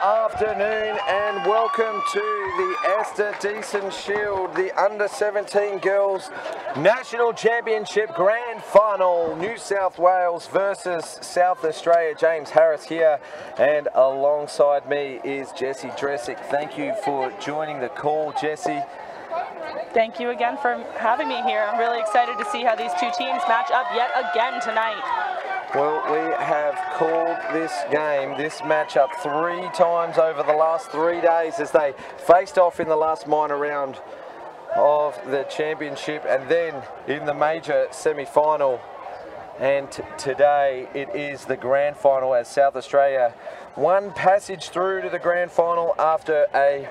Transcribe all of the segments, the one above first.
afternoon and welcome to the Esther Deason Shield, the Under-17 Girls National Championship Grand Final. New South Wales versus South Australia. James Harris here, and alongside me is Jessie Dressick. Thank you for joining the call, Jessie. Thank you again for having me here. I'm really excited to see how these two teams match up yet again tonight. Well, we have called this game, this matchup, 3 times over the last 3 days as they faced off in the last minor round of the championship and then in the major semi-final. And today it is the grand final as South Australia won passage through to the grand final after a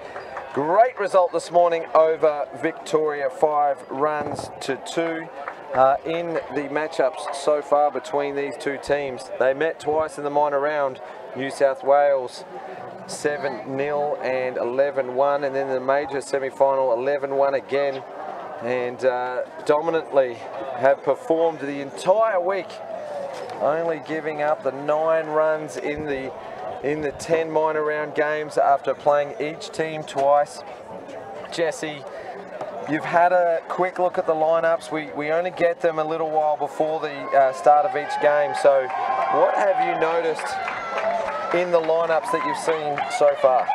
great result this morning over Victoria, 5 runs to 2. In the matchups so far between these two teams, they met twice in the minor round. New South Wales 7-0 and 11-1, and then the major semi-final 11-1 again, and dominantly have performed the entire week, only giving up the 9 runs in the 10 minor round games after playing each team twice. Jessie, you've had a quick look at the lineups. We only get them a little while before the start of each game. So what have you noticed in the lineups that you've seen so far?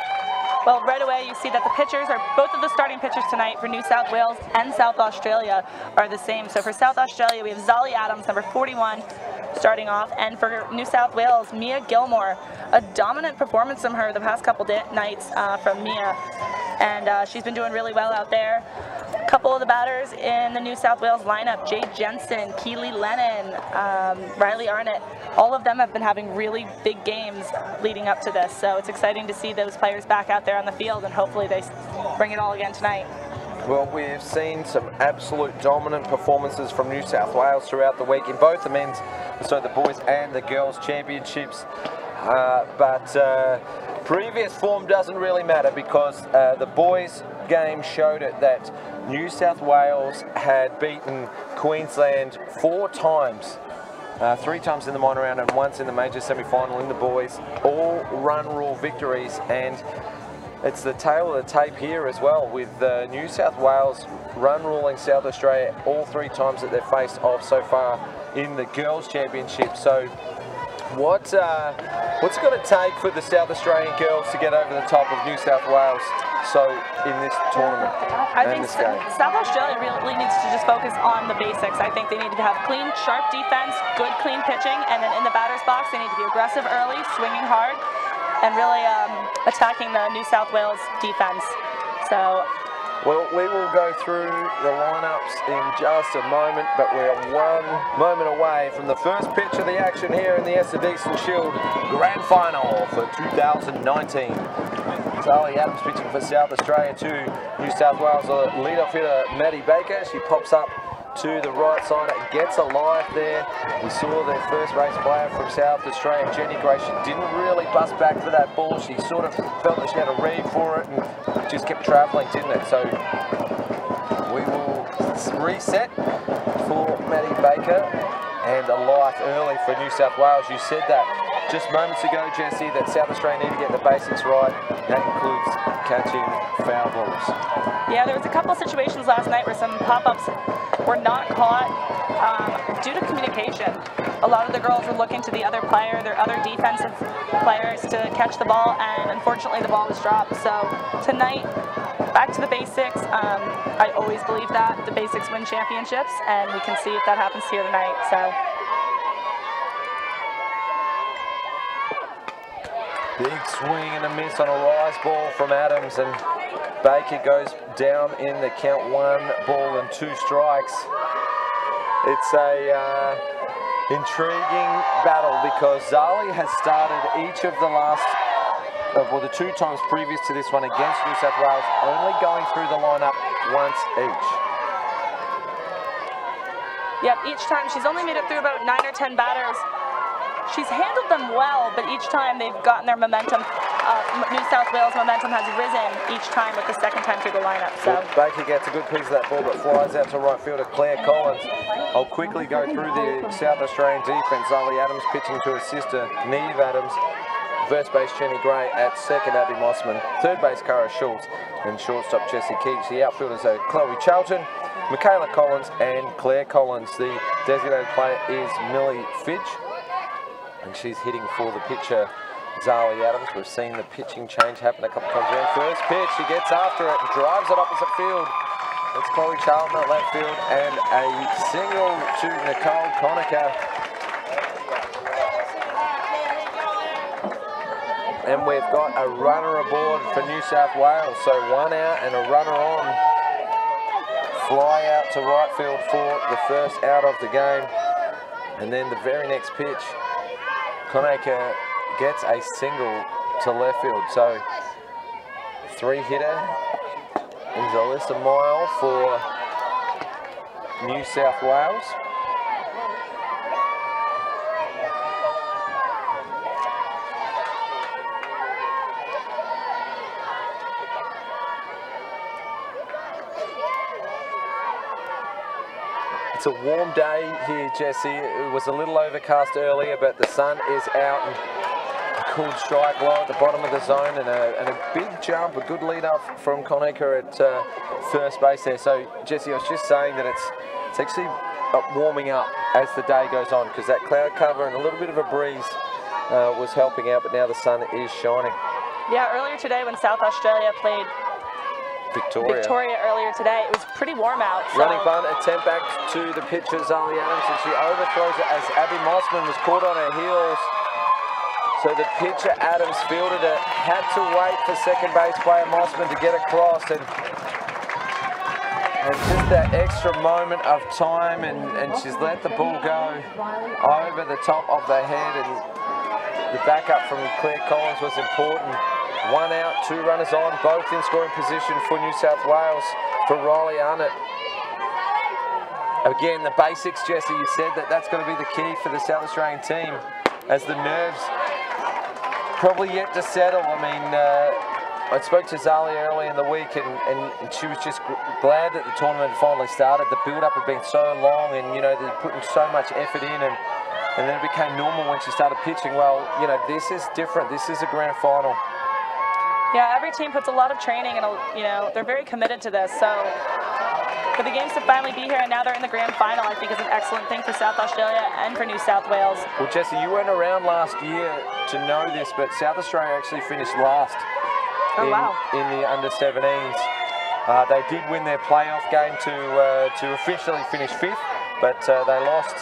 Well, right away you see that the pitchers are, both of the starting pitchers tonight for New South Wales and South Australia are the same. So for South Australia, we have Zali Adams, number 41, starting off. And for New South Wales, Mia Gilmore. A dominant performance from her the past couple nights from Mia. And she's been doing really well out there. A couple of the batters in the New South Wales lineup, Jade Jensen, Keely Lennon, Riley Arnott, all of them have been having really big games leading up to this. So it's exciting to see those players back out there on the field, and hopefully they bring it all again tonight. Well, we've seen some absolute dominant performances from New South Wales throughout the week in both the men's, so the boys and the girls championships. But previous form doesn't really matter, because the boys' game showed it that New South Wales had beaten Queensland 4 times, 3 times in the minor round and once in the major semi-final in the boys, all run rule victories. And it's the tail of the tape here as well, with New South Wales run ruling South Australia all 3 times that they've faced off so far in the girls' championship. So what's it going to take for the South Australian girls to get over the top of New South Wales in this tournament? I think South Australia really needs to just focus on the basics. I think they need to have clean, sharp defense, good, clean pitching, and then in the batter's box, they need to be aggressive early, swinging hard, and really attacking the New South Wales defense. So, well, we will go through the lineups in just a moment, but we're 1 moment away from the first pitch of the action here in the Esther Deason Shield Grand Final for 2019. Zali Adams pitching for South Australia to New South Wales leadoff hitter Maddie Baker. She pops up to the right side and gets a live there. We saw their first race player from South Australia, Jenny Gray. She didn't really bust back for that ball. She sort of felt that she had a read for it and just kept travelling, didn't it? So we will reset for Maddie Baker, and a light early for New South Wales. You said that just moments ago, Jessie, that South Australia need to get the basics right. That includes catching foul balls. Yeah, there was a couple of situations last night where some pop-ups were not caught due to communication. A lot of the girls were looking to the other player, their other defensive players, to catch the ball, and unfortunately the ball was dropped. So tonight, back to the basics. I always believe that the basics win championships, and we can see if that happens here tonight. So big swing and a miss on a rise ball from Adams, and Baker goes down in the count. 1 ball and 2 strikes. It's a intriguing battle, because Zali has started each of the last, well, the 2 times previous to this one against New South Wales, only going through the lineup once each. Yep, each time she's only made it through about 9 or 10 batters. She's handled them well, but each time they've gotten their momentum. New South Wales momentum has risen each time with the second time through the lineup. So well, Baker gets a good piece of that ball, but flies out to right fielder Claire Collins. I'll quickly go through the South Australian defence. Zali Adams pitching to her sister, Neve Adams. First base, Jenny Gray. At second, Abby Mossman. Third base, Cara Schultz. And shortstop, Jessie Keegs. The outfielders are Chloe Charlton, Michaela Collins, and Claire Collins. The designated player is Millie Fidge, and she's hitting for the pitcher, Zali Adams. We've seen the pitching change happen a couple of times around. First pitch, she gets after it and drives it opposite field. It's Chloe Charlton at left field, and a single to Nicole Conacher. And we've got a runner aboard for New South Wales. So 1 out and a runner on. Fly out to right field for the first out of the game. And then the very next pitch, Conacher gets a single to left field. So 3-hitter is Alyssa Mile for New South Wales. It's a warm day here, Jessie. It was a little overcast earlier, but the sun is out and a cool strike low at the bottom of the zone, and a big jump, a good lead up from Conacher at first base there. So, Jessie, I was just saying that it's actually warming up as the day goes on, because that cloud cover and a little bit of a breeze was helping out, but now the sun is shining. Yeah, earlier today when South Australia played Victoria earlier today, it was pretty warm out. So. Running bunt, attempt back to the pitcher, Zali Adams, and she overthrows it as Abby Mossman was caught on her heels. So the pitcher, Adams, fielded it, had to wait for second base player Mossman to get across, and just that extra moment of time, and she's let the ball go over the top of the head, and the backup from Claire Collins was important. 1 out, 2 runners on, both in scoring position for New South Wales for Riley Arnott. Again, the basics, Jessie, you said that's going to be the key for the South Australian team, as the nerves probably yet to settle. I mean, I spoke to Zali early in the week, and she was just glad that the tournament finally started. The build-up had been so long, and, you know, they're putting so much effort in, and then it became normal when she started pitching. Well, you know, this is different. This is a grand final. Yeah, every team puts a lot of training, and, you know, they're very committed to this. So for the games to finally be here, and now they're in the grand final, I think is an excellent thing for South Australia and for New South Wales. Well, Jessie, you weren't around last year to know this, but South Australia actually finished last in the under-17s. They did win their playoff game to officially finish 5th, but they lost.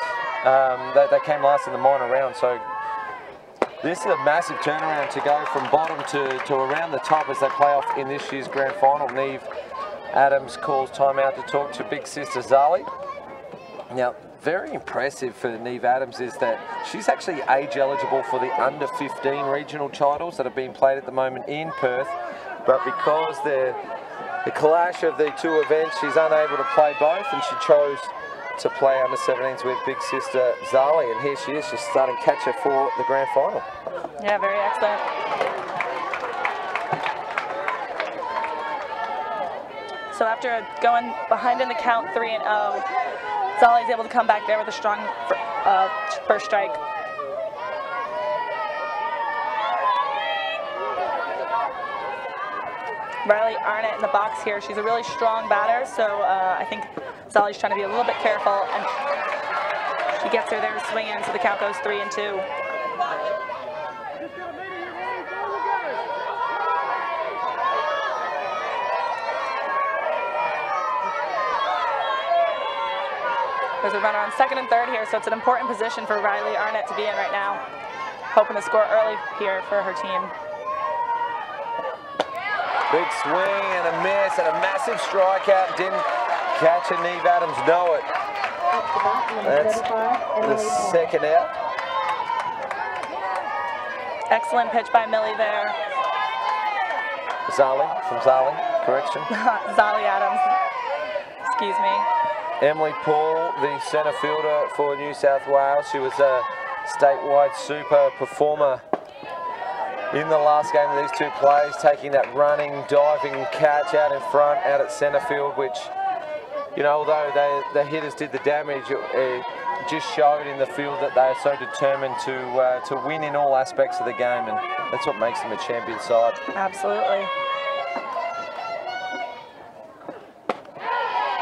They came last in the minor round, so this is a massive turnaround to go from bottom to around the top as they play off in this year's grand final. Neve Adams calls timeout to talk to big sister Zali. Now, very impressive for Neve Adams is that she's actually age eligible for the under-15 regional titles that are being played at the moment in Perth, but because the clash of the 2 events, she's unable to play both, and she chose to play under-17s with big sister Zali, and here she is, she's starting catcher for the grand final. Yeah, very excellent. So after going behind in the count 3-0, Zali's able to come back there with a strong first strike. Riley Arnott in the box here. She's a really strong batter, so I think Zali's trying to be a little bit careful, and she gets her there swinging, so the count goes 3-2. There's a runner on second and third here, so it's an important position for Riley Arnott to be in right now. Hoping to score early here for her team. Big swing and a miss and a massive strikeout. Didn't catch it. Neve Adams know it. That's the second out. Excellent pitch by Millie there. Zali, from Zali, correction. Zali Adams, excuse me. Emily Paul, the centre fielder for New South Wales. She was a statewide super performer in the last game of these 2 plays, taking that running, diving catch out in front, out at centre field, which, you know, although the hitters did the damage, just showed in the field that they are so determined to win in all aspects of the game, and that's what makes them a champion side. Absolutely.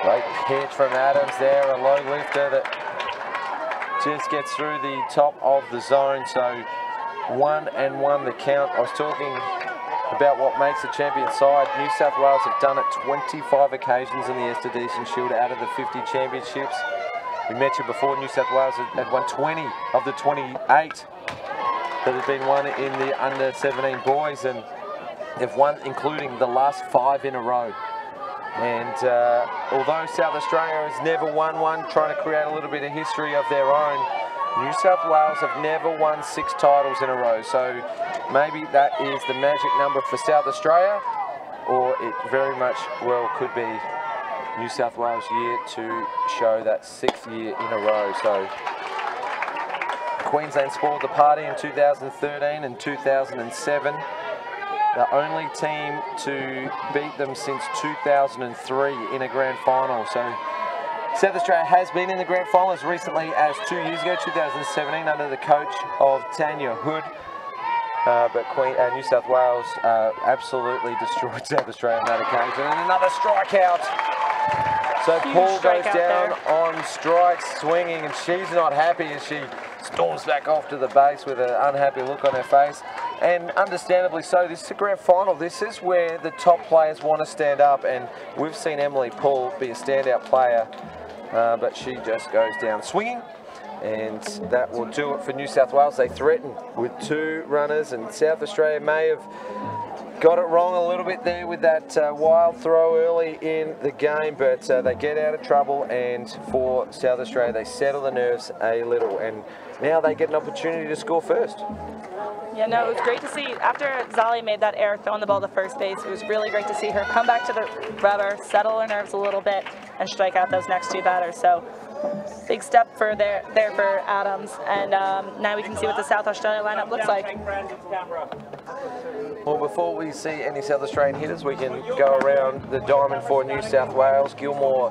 Great pitch from Adams there, a low lifter that just gets through the top of the zone. So 1-1 the count. I was talking about what makes a champion side. New South Wales have done it 25 occasions in the Esther Shield out of the 50 championships. We mentioned before New South Wales had won 20 of the 28 that have been won in the under-17 boys, and they've won including the last 5 in a row. And although South Australia has never won one, trying to create a little bit of history of their own, New South Wales have never won 6 titles in a row. So maybe that is the magic number for South Australia, or it very much well could be New South Wales' year to show that 6th year in a row. So Queensland spoiled the party in 2013 and 2007. The only team to beat them since 2003 in a grand final. So South Australia has been in the grand final as recently as 2 years ago, 2017, under the coach of Tanya Hood. But New South Wales absolutely destroyed South Australia on that occasion. And another strikeout. So Huge Paul goes strikeout down there. on strikes, swinging, and she's not happy as she storms back off to the base with an unhappy look on her face. And understandably so. This is a grand final. This is where the top players want to stand up, and we've seen Emily Paul be a standout player, but she just goes down swinging, and that will do it for New South Wales. They threaten with 2 runners, and South Australia may have got it wrong a little bit there with that wild throw early in the game, but they get out of trouble, and for South Australia, they settle the nerves a little, and now they get an opportunity to score first. Yeah, no, it was great to see. After Zali made that error throwing the ball to first base, it was really great to see her come back to the rubber, settle her nerves a little bit, and strike out those next 2 batters. So big step for there for Adams. And now we can see what the South Australia lineup looks like. Well, before we see any South Australian hitters, we can go around the diamond for New South Wales. Gilmore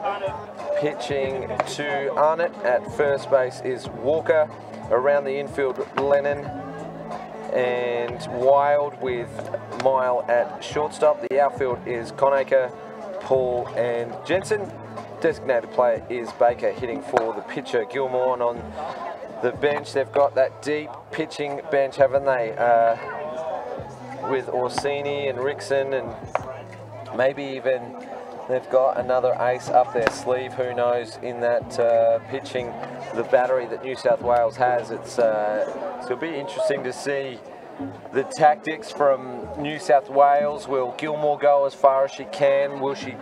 pitching to Arnott. At first base is Walker. Around the infield, Lennon and Wild, with Mile at shortstop. The outfield is Conacher, Paul and Jensen. Designated player is Baker, hitting for the pitcher Gilmore. And on the bench, they've got that deep pitching bench, haven't they? With Orsini and Rickson, and maybe even they've got another ace up their sleeve, who knows, in that pitching, the battery that New South Wales has. It'll be interesting to see the tactics from New South Wales. Will Gilmore go as far as she can? Will she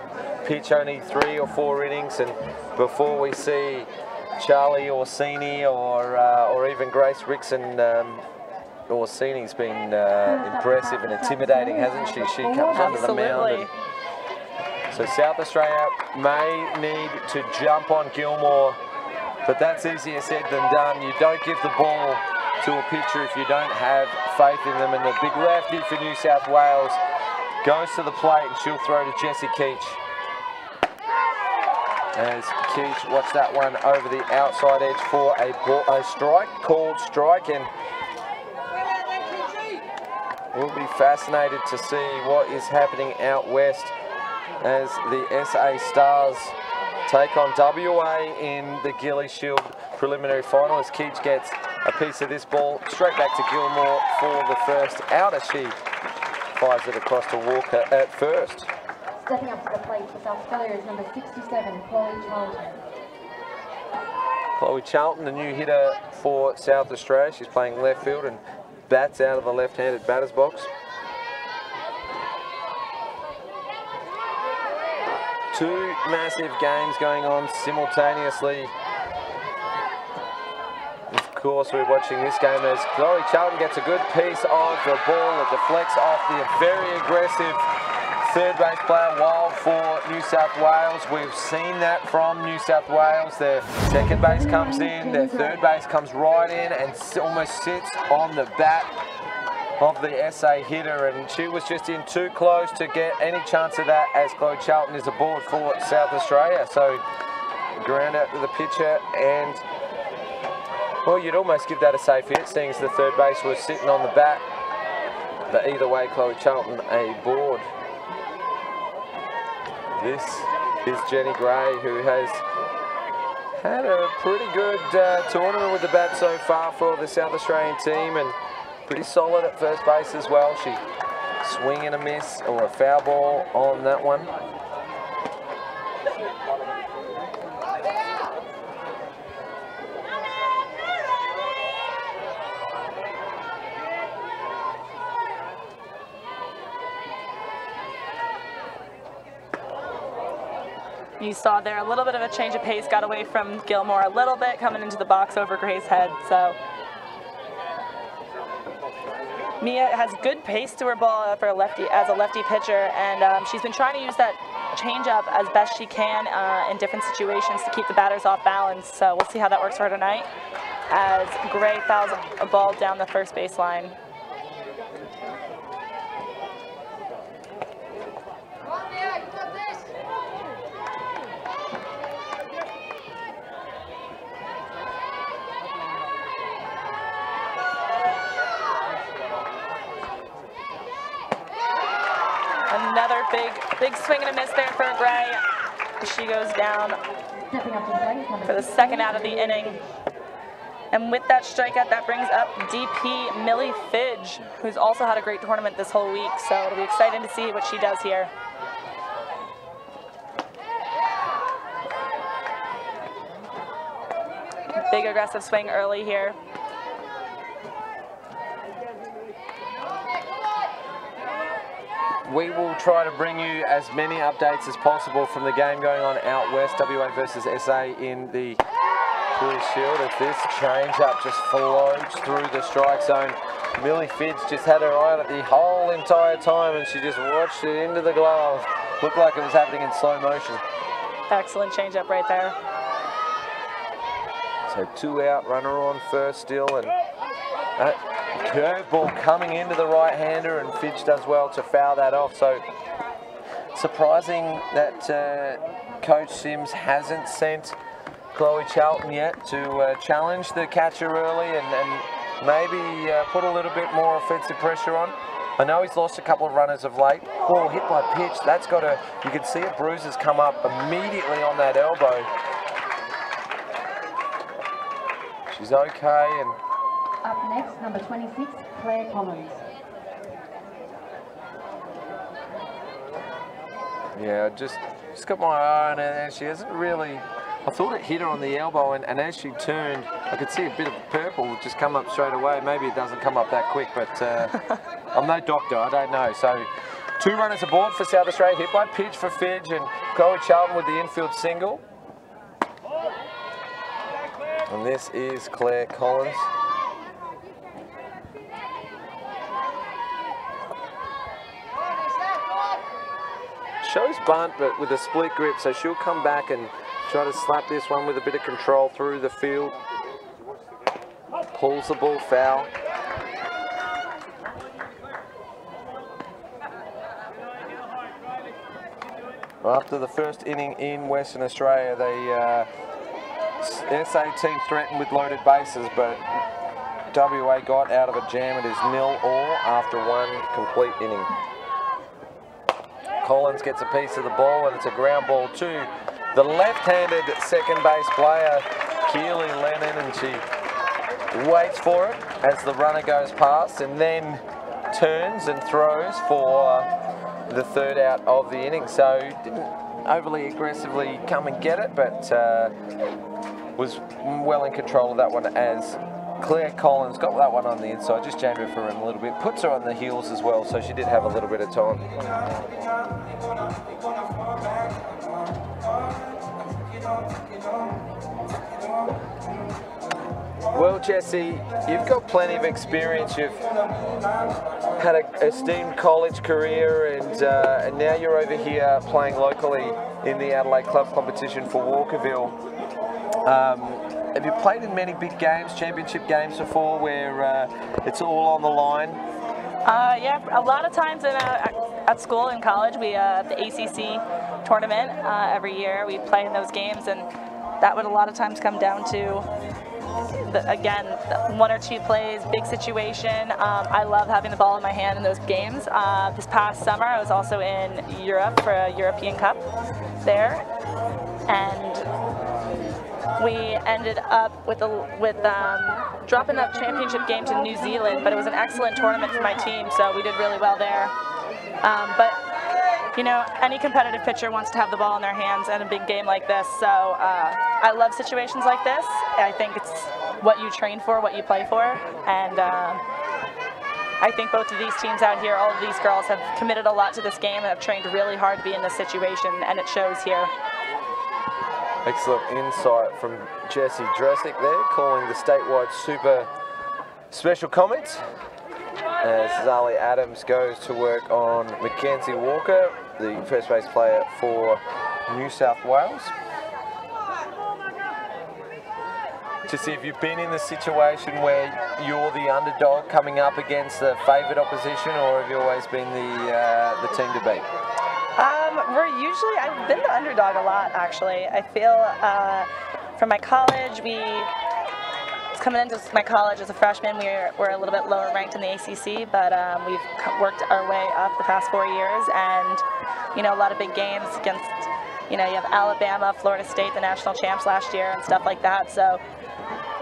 pitch only 3 or 4 innings? And before we see Charlie Orsini or even Grace Rickson, Orsini's been impressive and intimidating, hasn't she? She comes onto the mound. So South Australia may need to jump on Gilmore, but that's easier said than done. You don't give the ball to a pitcher if you don't have faith in them. And the big lefty for New South Wales goes to the plate, and she'll throw to Jessie Keach. As Keach, watch that one over the outside edge for a strike, called strike, and we'll be fascinated to see what is happening out west as the SA Stars take on WA in the Gilly Shield preliminary final, as Keach gets a piece of this ball straight back to Gilmore for the first out, as she fires it across to Walker at first. Stepping up to the plate for South Australia is number 67, Chloe Charlton. Chloe Charlton, the new hitter for South Australia. She's playing left field and bats out of the left-handed batter's box. 2 massive games going on simultaneously. Of course, we're watching this game as Chloe Charlton gets a good piece of the ball. It deflects off the very aggressive third base player, Wild, for New South Wales. We've seen that from New South Wales. Their second base comes in, their third base comes right in and almost sits on the bat of the SA hitter, and she was just in too close to get any chance of that, as Chloe Charlton is aboard for South Australia. So ground out to the pitcher, and Well, you'd almost give that a safe hit, seeing as the third base was sitting on the bat. But either way, Chloe Charlton aboard. This is Jenny Gray, who has had a pretty good tournament with the bat so far for the South Australian team, and pretty solid at first base as well. She swing and a miss, or a foul ball on that one. You saw there a little bit of a change of pace, got away from Gilmore a little bit, coming into the box over Gray's head. So Mia has good pace to her ball for a lefty, as a lefty pitcher, and she's been trying to use that changeup as best she can in different situations to keep the batters off balance. So we'll see how that works for her tonight, as Gray fouls a ball down the first baseline. Another big swing and a miss there for Gray. She goes down for the second out of the inning. And with that strikeout, that brings up DP Millie Fidge, who's also had a great tournament this whole week. So it'll be exciting to see what she does here. Big aggressive swing early here. We will try to bring you as many updates as possible from the game going on out west, WA versus SA in the Cooley Shield, as this change-up just floats through the strike zone. Millie Fidge just had her eye on it the whole entire time, and she just watched it into the glove. Looked like it was happening in slow motion. Excellent change-up right there. So 2 out, runner on first still, and that curveball coming into the right-hander, and Fidge does well to foul that off. So surprising that Coach Sims hasn't sent Chloe Charlton yet to challenge the catcher early and maybe put a little bit more offensive pressure on. I know he's lost a couple of runners of late. Ball hit by pitch. That's got a, you can see a bruises come up immediately on that elbow. She's okay. And up next, number 26, Claire Collins. Yeah, just got my eye on her, and she hasn't really, I thought it hit her on the elbow, and as she turned, I could see a bit of purple just come up straight away. Maybe it doesn't come up that quick, but I'm no doctor, I don't know. So 2 runners aboard for South Australia, hit by pitch for Fidge, and Chloe Charlton with the infield single. And this is Claire Collins. Shows bunt, but with a split grip, so she'll come back and try to slap this one with a bit of control through the field. Pulls the ball foul. After the first inning in Western Australia, the SA team threatened with loaded bases, but WA got out of a jam. It is 0-all after 1 complete inning. Collins gets a piece of the ball, and it's a ground ball to the left-handed second base player, Keely Lennon, and she waits for it as the runner goes past and then turns and throws for the 3rd out of the inning. So didn't overly aggressively come and get it, but was well in control of that one, as Claire Collins got that one on the inside, just jammed her for him a little bit, puts her on the heels as well, so she did have a little bit of time. Well, Jesse, you've got plenty of experience. You've had an esteemed college career, and now you're over here playing locally in the Adelaide Club competition for Walkerville. Have you played in many big games, championship games before, where it's all on the line? Yeah, a lot of times at school in college, we have the ACC tournament every year. We play in those games, and that would a lot of times come down to again, 1 or 2 plays, big situation. I love having the ball in my hand in those games. This past summer, I was also in Europe for a European Cup there, and we ended up with dropping that championship game to New Zealand, but it was an excellent tournament for my team, so we did really well there. But you know, any competitive pitcher wants to have the ball in their hands in a big game like this, so I love situations like this. I think it's what you train for, what you play for, and I think both of these teams out here, all of these girls have committed a lot to this game and have trained really hard to be in this situation, and it shows here. Excellent insight from Jessie Dresick there, calling the statewide super special comments. As Zali Adams goes to work on Mackenzie Walker, the first base player for New South Wales. To see if you've been in the situation where you're the underdog coming up against the favoured opposition, or have you always been the team to beat? I've been the underdog a lot, actually. I feel from my college, coming into my college as a freshman, we're a little bit lower ranked in the ACC, but we've worked our way up the past 4 years, and you know, a lot of big games against, you know, you have Alabama, Florida State, the national champs last year, and stuff like that. So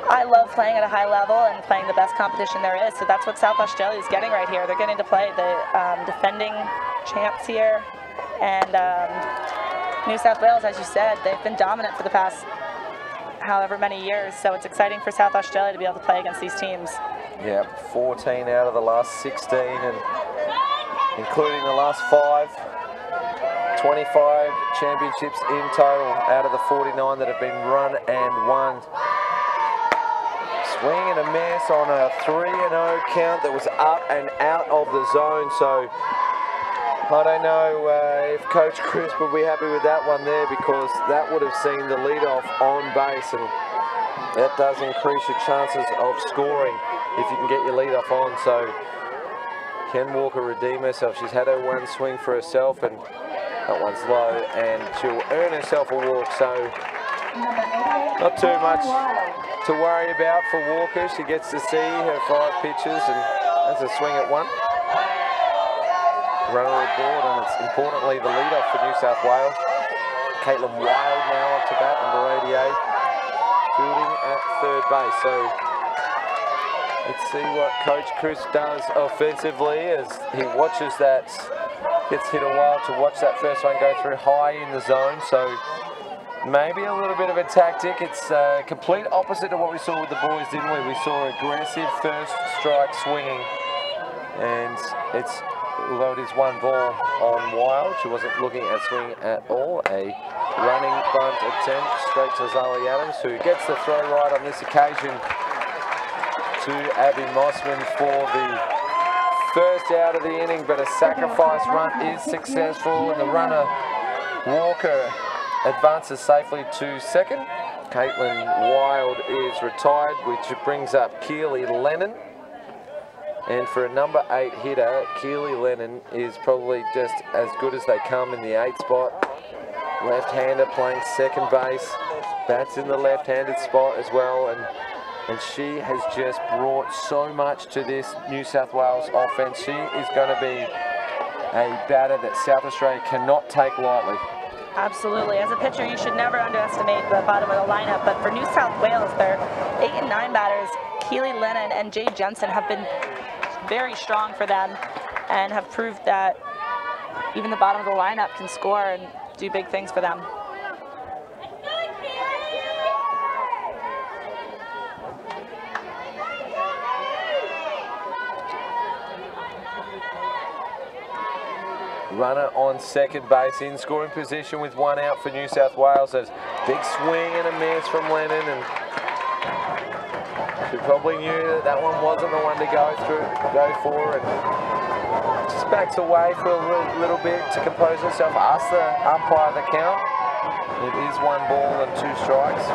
I love playing at a high level and playing the best competition there is. So that's what South Australia is getting right here. They're getting to play the defending champs here, and New South Wales, as you said, they've been dominant for the past however many years, so it's exciting for South Australia to be able to play against these teams. Yeah, 14 out of the last 16, and including the last 5, 25 championships in total out of the 49 that have been run and won. Swing and a miss on a 3-0 count that was up and out of the zone, so I don't know if Coach Chris will be happy with that one there, because that would have seen the leadoff on base, and that does increase your chances of scoring if you can get your leadoff on. So can Walker redeem herself? She's had her one swing for herself, and that one's low, and she'll earn herself a walk. So not too much to worry about for Walker. She gets to see her 5 pitches, and that's a swing at 1. Runner aboard, and it's importantly the leadoff for New South Wales. Caitlin Wild now on to bat, number 88, fielding at third base. So let's see what Coach Chris does offensively as he watches that, gets hit a while to watch that first one go through high in the zone. So maybe a little bit of a tactic. It's complete opposite to what we saw with the boys, didn't we? We saw aggressive first strike swinging, and it's, although it is 1 ball on Wild, she wasn't looking at swing at all. A running bunt attempt straight to Zali Adams, who gets the throw right on this occasion to Abby Mossman for the first out of the inning, but a sacrifice run is successful, and the runner Walker advances safely to second. Caitlin Wild is retired, which brings up Keely Lennon. And for a number 8 hitter, Keely Lennon is probably just as good as they come in the 8 spot. Left-hander playing second base, bats in the left-handed spot as well, and she has just brought so much to this New South Wales offense. She is going to be a batter that South Australia cannot take lightly. Absolutely. As a pitcher, you should never underestimate the bottom of the lineup, but for New South Wales, their 8 and 9 batters, Keely Lennon and Jade Jensen, have been very strong for them and have proved that even the bottom of the lineup can score and do big things for them. Runner on second base in scoring position with 1 out for New South Wales. There's big swing and a miss from Lennon, and she probably knew that that one wasn't the one to go for, and just backs away for a little bit to compose herself. Ask the umpire the count. It is 1 ball and 2 strikes.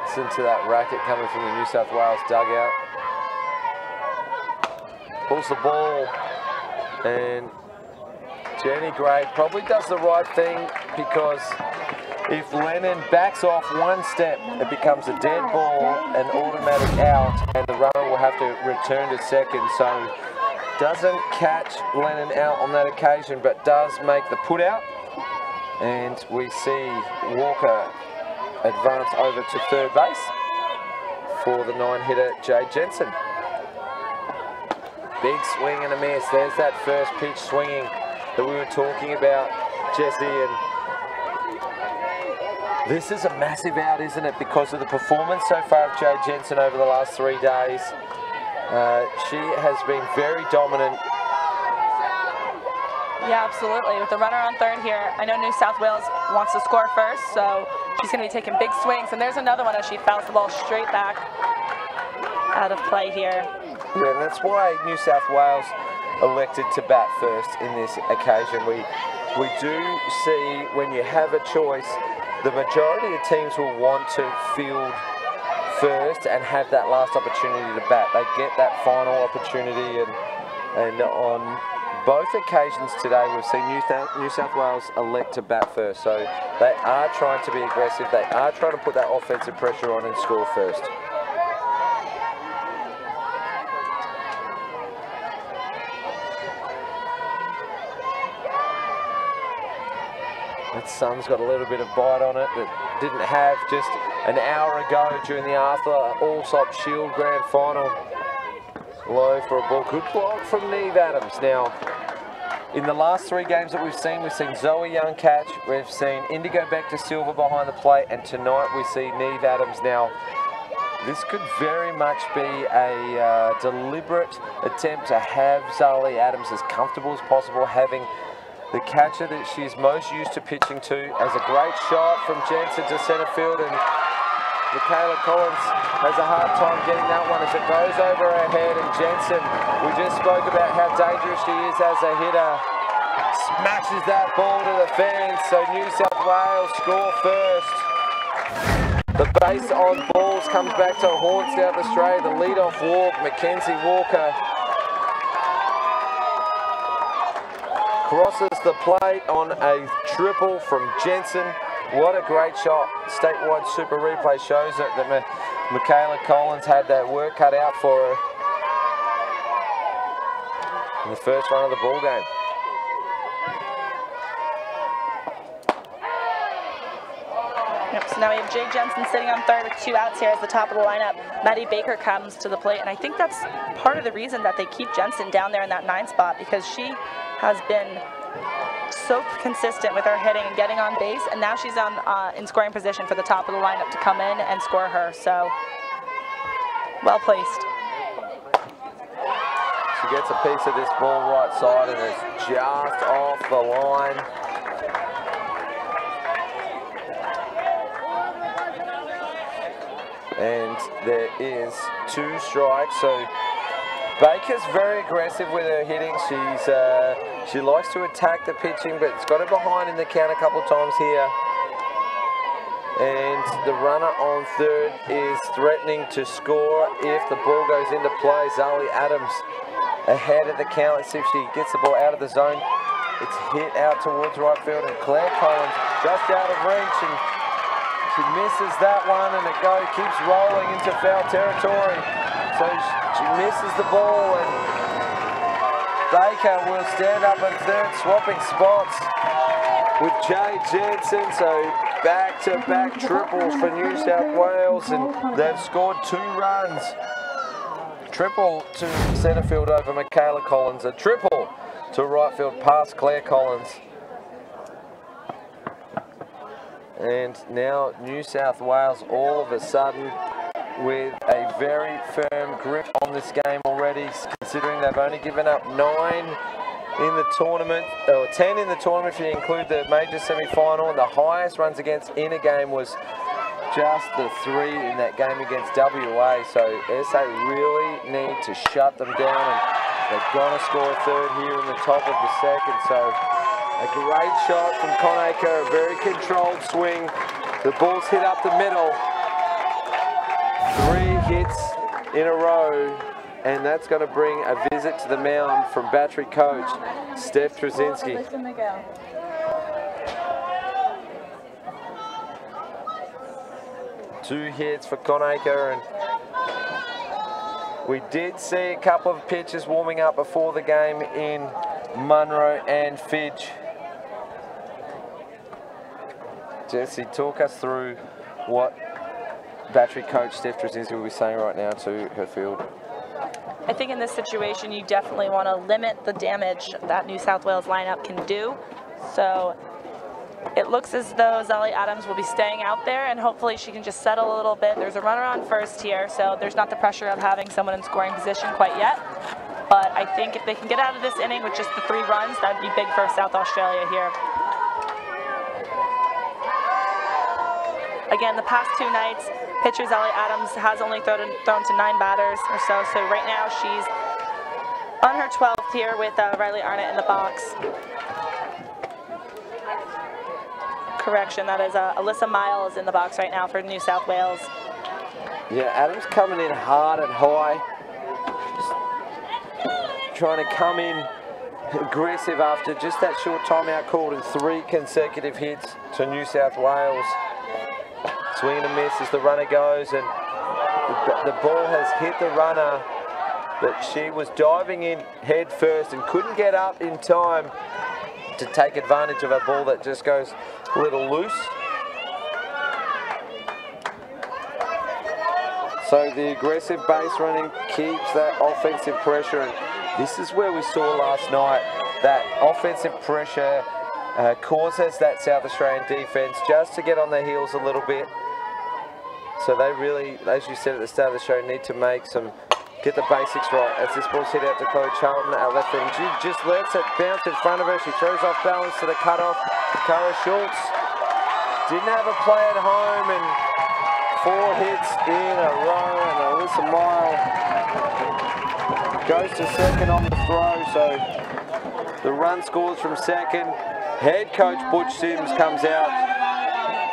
Listen to that racket coming from the New South Wales dugout. Pulls the ball, and Jenny Gray probably does the right thing, because If Lennon backs off one step, it becomes a dead ball, an automatic out, and the runner will have to return to second. So doesn't catch Lennon out on that occasion, but does make the put out. And we see Walker advance over to third base for the 9-hitter, Jay Jensen. Big swing and a miss. There's that first pitch swinging that we were talking about, Jesse. And this is a massive out, isn't it? Because of the performance so far of Jay Jensen over the last 3 days. She has been very dominant. Yeah, absolutely. With the runner on third here, I know New South Wales wants to score first, so she's going to be taking big swings. And there's another one as she fouls the ball straight back out of play here. Yeah, and that's why New South Wales elected to bat first in this occasion. We do see when you have a choice, the majority of teams will want to field first and have that last opportunity to bat. They get that final opportunity, and on both occasions today we've seen New South Wales elect to bat first. So they are trying to be aggressive, they are trying to put that offensive pressure on and score first. That sun's got a little bit of bite on it that didn't have just an hour ago during the Arthur Allsop Shield Grand Final. Low for a ball. Good block from Neve Adams. Now, in the last 3 games that we've seen Zoe Young catch, we've seen Indigo Bector Silva behind the plate, and tonight we see Neve Adams. Now, this could very much be a deliberate attempt to have Zali Adams as comfortable as possible, having the catcher that she's most used to pitching to. As a great shot from Jensen to centre field, and Michaela Collins has a hard time getting that one as it goes over her head, and Jensen, we just spoke about how dangerous she is as a hitter, smashes that ball to the fence, so New South Wales score first. The base on balls comes back to haunt South Australia. The lead-off walk, Mackenzie Walker crosses the plate on a triple from Jensen. What a great shot. Statewide Super Replay shows it that Michaela Collins had that work cut out for her in the first run of the ball game. Yep, so now we have Jay Jensen sitting on third with 2 outs here as the top of the lineup. Maddie Baker comes to the plate, and I think that's part of the reason that they keep Jensen down there in that 9 spot, because she has been so consistent with her hitting and getting on base, and now she's in scoring position for the top of the lineup to come in and score her. So well placed. She gets a piece of this ball right side, and it's just off the line. And there is 2 strikes. So Baker's very aggressive with her hitting. She likes to attack the pitching, but it's got her behind in the count a couple of times here. And the runner on third is threatening to score if the ball goes into play. Zali Adams ahead of the count. Let's see if she gets the ball out of the zone. It's hit out towards right field, and Claire Collins just out of reach, and she misses that one, and it keeps rolling into foul territory. So she misses the ball, and Baker will stand up in third, swapping spots with Jay Jensen. So back-to-back triples for New South Wales, and they've scored 2 runs. Triple to centre field over Michaela Collins, a triple to right field past Claire Collins. And now New South Wales all of a sudden with a very firm grip on this game already, considering they've only given up 9 in the tournament, or 10 in the tournament if you include the major semi-final, and the highest runs against in a game was just the 3 in that game against WA. So SA really need to shut them down, and they've got to score a third here in the top of the second. So a great shot from Conacher, a very controlled swing. The ball's hit up the middle. 3 hits in a row, and that's going to bring a visit to the mound from battery coach Steph Trzynski. 2 hits for Conacher, and we did see a couple of pitchers warming up before the game in Munro and Fidge. Jesse, talk us through what battery coach Steph Trzynski will be saying right now to her field. I think in this situation, you definitely want to limit the damage that New South Wales lineup can do. So it looks as though Zali Adams will be staying out there, and hopefully she can just settle a little bit. There's a runner on first here, so there's not the pressure of having someone in scoring position quite yet. But I think if they can get out of this inning with just the 3 runs, that would be big for South Australia here. Again, the past 2 nights, pitcher Zali Adams has only thrown to 9 batters or so. So right now she's on her 12th here with Riley Arnott in the box. Correction, that is Alyssa Miles in the box right now for New South Wales. Yeah, Adams coming in hard and high. Just trying to come in aggressive after just that short timeout called and 3 consecutive hits to New South Wales. Swing and a miss as the runner goes, and the ball has hit the runner, but she was diving in head first and couldn't get up in time to take advantage of a ball that just goes a little loose. So the aggressive base running keeps that offensive pressure, and this is where we saw last night that offensive pressure causes that South Australian defence just to get on their heels a little bit. So they really, as you said at the start of the show, need to get the basics right. As this ball's hit out to Chloe Charlton at left, and she just lets it bounce in front of her. She throws off balance to the cutoff. Cara Schultz didn't have a play at home, and 4 hits in a row, and Alyssa Mile goes to second on the throw. So the run scores from second. Head coach Butch Sims comes out,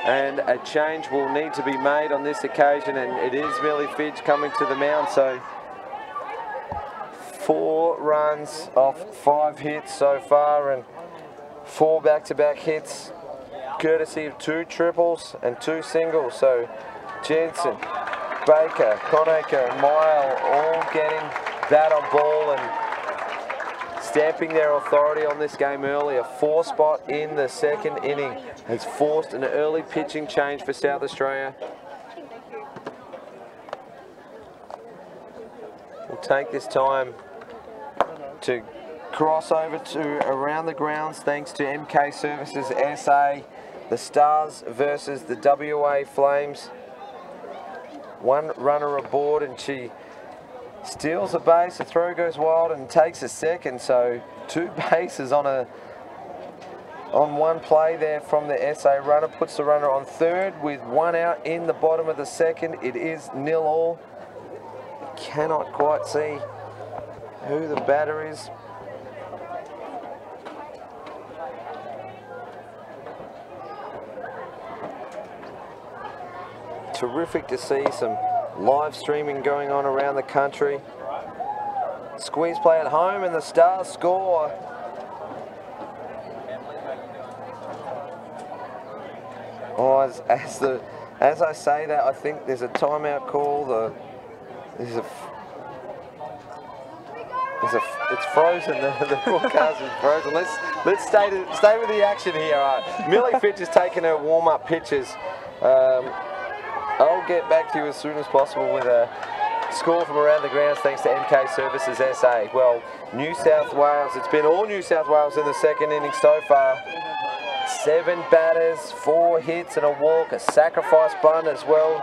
and a change will need to be made on this occasion, and it is Millie Fidge coming to the mound. So 4 runs off 5 hits so far, and 4 back-to-back hits, courtesy of 2 triples and 2 singles. So Jensen, Baker, Conacher, and Mile all getting that on ball and stamping their authority on this game early. A 4 spot in the second inning has forced an early pitching change for South Australia. We'll take this time to cross over to Around the Grounds thanks to MK Services SA. The Stars versus the WA Flames. 1 runner aboard, and she steals a base, the throw goes wild and takes a second. So 2 bases on 1 play there from the SA runner. Puts the runner on third with 1 out in the bottom of the second. It is 0-all. Cannot quite see who the batter is. Terrific to see some live streaming going on around the country. Squeeze play at home, and the Stars score. Oh, as I say that, I think there's a timeout call. It's frozen. The broadcast is frozen. Let's stay with the action here. Millie Fitch has taken her warm-up pitches. I'll get back to you as soon as possible with a score from Around the Grounds thanks to MK Services SA. Well, New South Wales, it's been all New South Wales in the second inning so far. 7 batters, 4 hits and a walk, a sacrifice bunt as well.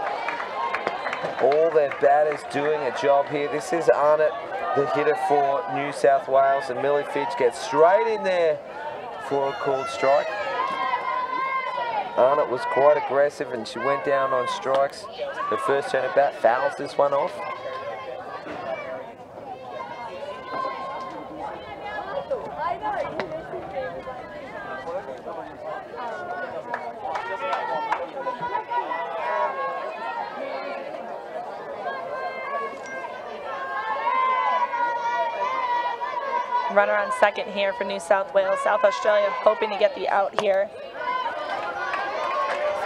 All their batters doing a job here. This is Arnott, the hitter for New South Wales, and Millie Fidge gets straight in there for a called strike. Arnott was quite aggressive, and she went down on strikes. The first turn at bat fouls this one off. Runner on second here for New South Wales. South Australia hoping to get the out here.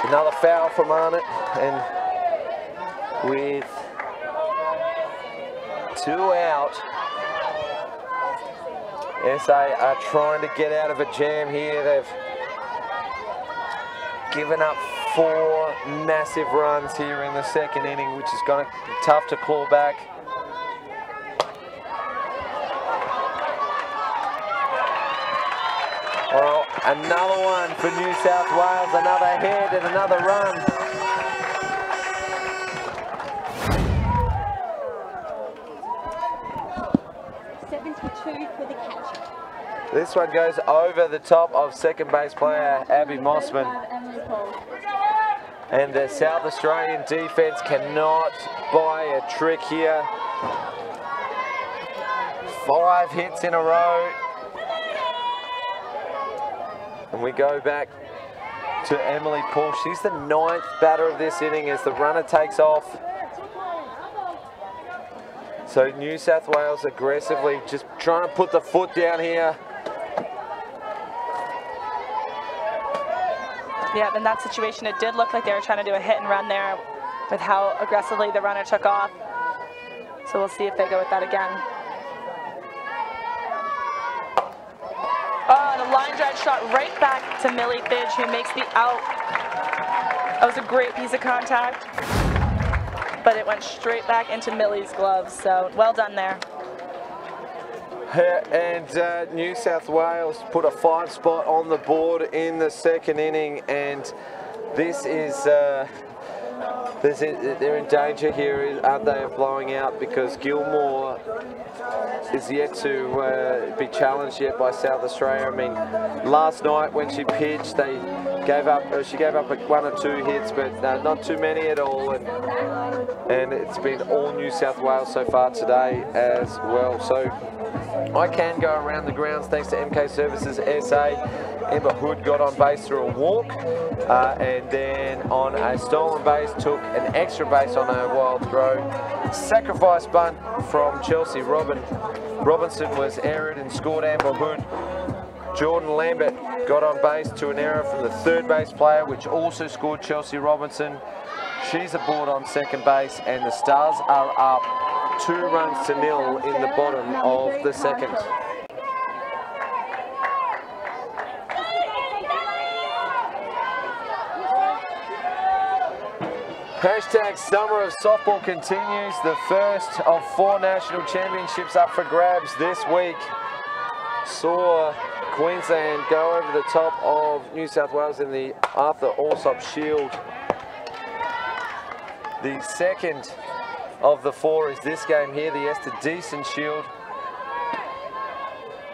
Another foul from Arnott, and with 2 out. SA are trying to get out of a jam here. They've given up 4 massive runs here in the second inning, which is going to be tough to claw back. Oh, another one for New South Wales, another head and another run. For the catcher. This one goes over the top of second base player Abby Mossman. And the South Australian defence cannot buy a trick here. 5 hits in a row. And we go back to Emily Paul. She's the 9th batter of this inning as the runner takes off. So New South Wales aggressively just trying to put the foot down here. Yeah, in that situation, it did look like they were trying to do a hit and run there with how aggressively the runner took off. So we'll see if they go with that again. Oh, and a line drive shot right back to Millie Fidge, who makes the out. That was a great piece of contact, but it went straight back into Millie's gloves, so well done there. And New South Wales put a 5 spot on the board in the second inning, and this is, they're in danger here, aren't they, of blowing out, because Gilmore is yet to be challenged yet by South Australia. I mean, last night when she pitched, she gave up 1 or 2 hits, but not too many at all, and it's been all New South Wales so far today as well. So I can go around the grounds thanks to MK Services SA. Emma Hood got on base through a walk, and then on a stolen base took an extra base on a wild throw. Sacrifice bunt from Chelsea Robinson was errored and scored Amber Hood. Jordan Lambert got on base to an error from the third base player, which also scored Chelsea Robinson. She's aboard on second base, and the Stars are up 2-0 in the bottom of the second. Hashtag Summer of Softball continues. The first of 4 national championships up for grabs this week saw Queensland go over the top of New South Wales in the Arthur Alsop Shield. The second of the 4 is this game here, the Esther Deason Shield.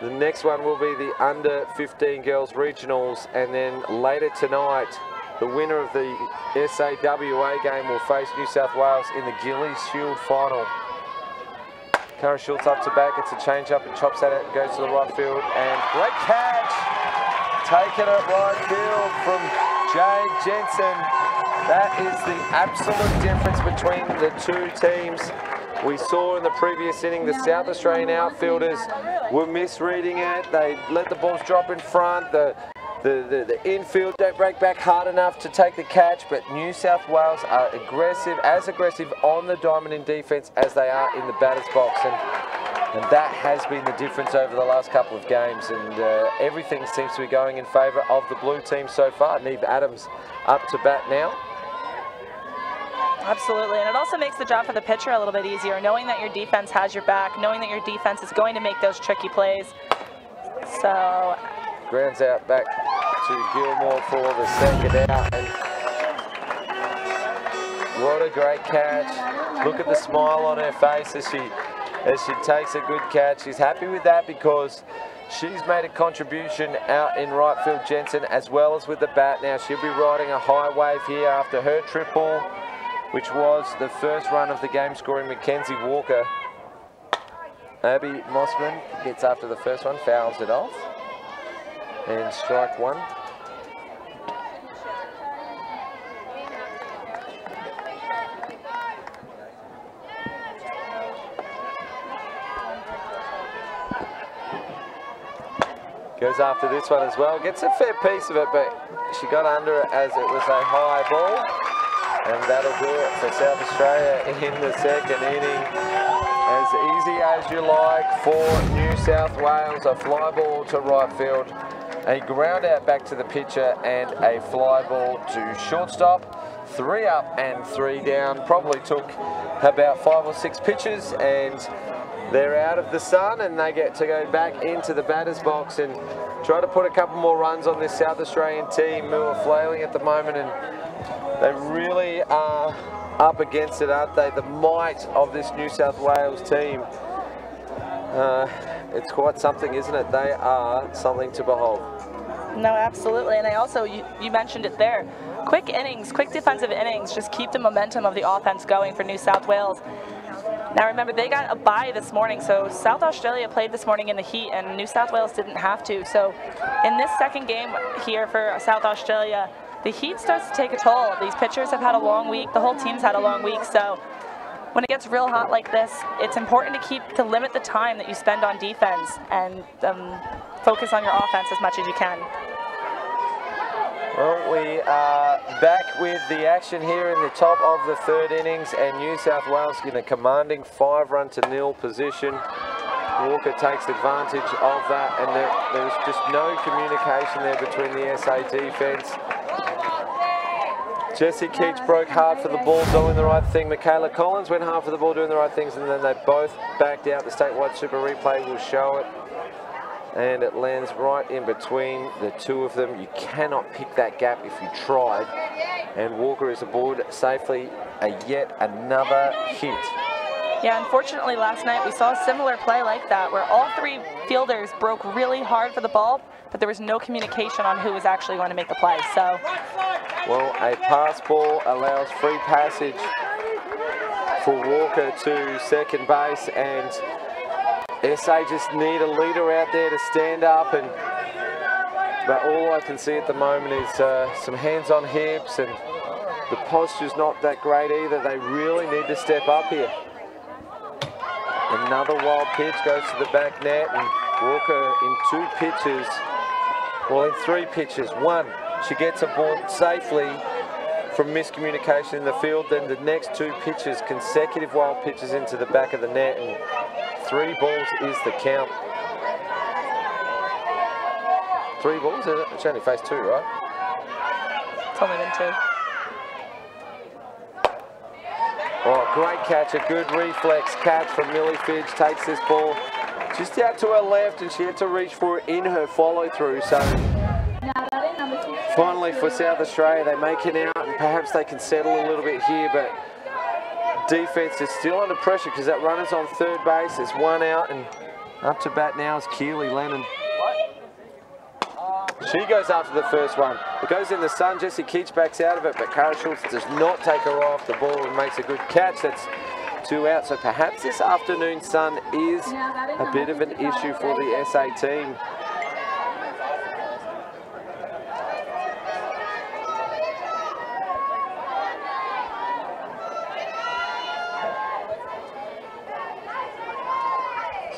The next one will be the under 15 girls regionals, and then later tonight the winner of the SAWA game will face New South Wales in the Gillies Shield final. Cara Schultz up to back, it's a change up and chops at it, goes to the right field, and great catch! Taken at right field from Jade Jensen. That is the absolute difference between the 2 teams. We saw in the previous inning the South Australian outfielders were misreading it. They let the balls drop in front. The infield don't break back hard enough to take the catch, but New South Wales are as aggressive on the diamond in defence as they are in the batter's box, and that has been the difference over the last couple of games, and everything seems to be going in favour of the blue team so far. Neve Adams up to bat now. Absolutely, and it also makes the job for the pitcher a little bit easier, knowing that your defense has your back, knowing that your defense is going to make those tricky plays. So grounds out back to Gilmore for the second out, and what a great catch. Look at the smile on her face as she takes a good catch. She's happy with that because she's made a contribution out in right field, Jensen, as well as with the bat. Now she'll be riding a high wave here after her triple, which was the first run of the game, scoring Mackenzie Walker. Abby Mossman gets after the first one, fouls it off, and strike 1. Goes after this one as well, gets a fair piece of it, but she got under it as it was a high ball. And that'll do it for South Australia in the second inning. As easy as you like for New South Wales. A fly ball to right field, a ground out back to the pitcher, and a fly ball to shortstop. 3 up and 3 down. Probably took about 5 or 6 pitches, and they're out of the sun, and they get to go back into the batter's box and try to put a couple more runs on this South Australian team who are flailing at the moment, and they really are up against it, aren't they? The might of this New South Wales team. It's quite something, isn't it? They are something to behold. No, absolutely. And I also, you mentioned it there, quick innings, quick defensive innings, just keep the momentum of the offense going for New South Wales. Now remember, they got a bye this morning, so South Australia played this morning in the heat and New South Wales didn't have to. So in this second game here for South Australia, the heat starts to take a toll. These pitchers have had a long week, the whole team's had a long week, so when it gets real hot like this, it's important to limit the time that you spend on defense and focus on your offense as much as you can. Well, we are back with the action here in the top of the third innings, and New South Wales in a commanding 5-run-0 position. Walker takes advantage of that, and there was just no communication there between the SA defence. Jesse Keats broke hard for the ball, doing the right thing. Michaela Collins went hard for the ball, doing the right things, and then they both backed out. The statewide super replay will show it. And it lands right in between the two of them. You cannot pick that gap if you tried. And Walker is aboard safely. Yet another hit. Yeah, unfortunately last night we saw a similar play like that where all 3 fielders broke really hard for the ball, but there was no communication on who was actually going to make the play. So, well, a pass ball allows free passage for Walker to second base, and SA just need a leader out there to stand up, but all I can see at the moment is some hands on hips, and the posture's not that great either. They really need to step up here. Another wild pitch goes to the back net, and Walker in 2 pitches, well, in 3 pitches. 1, she gets aboard safely from miscommunication in the field, then the next 2 pitches, consecutive wild pitches into the back of the net, and 3 balls is the count. 3 balls, is it? She only faced 2, right? It's only been 2. Oh, great catch, a good reflex catch from Millie Fidge. Takes this ball just out to her left, and she had to reach for it in her follow-through. So finally for South Australia, they make it out, and perhaps they can settle a little bit here, but defense is still under pressure because that runner's on third base. It's 1 out, and up to bat now is Keely Lennon. She goes after the first one. It goes in the sun. Jesse Keats backs out of it, but Cara Schultz does not take her off the ball and makes a good catch. That's 2 out. So perhaps this afternoon sun is a bit of an issue for the SA team.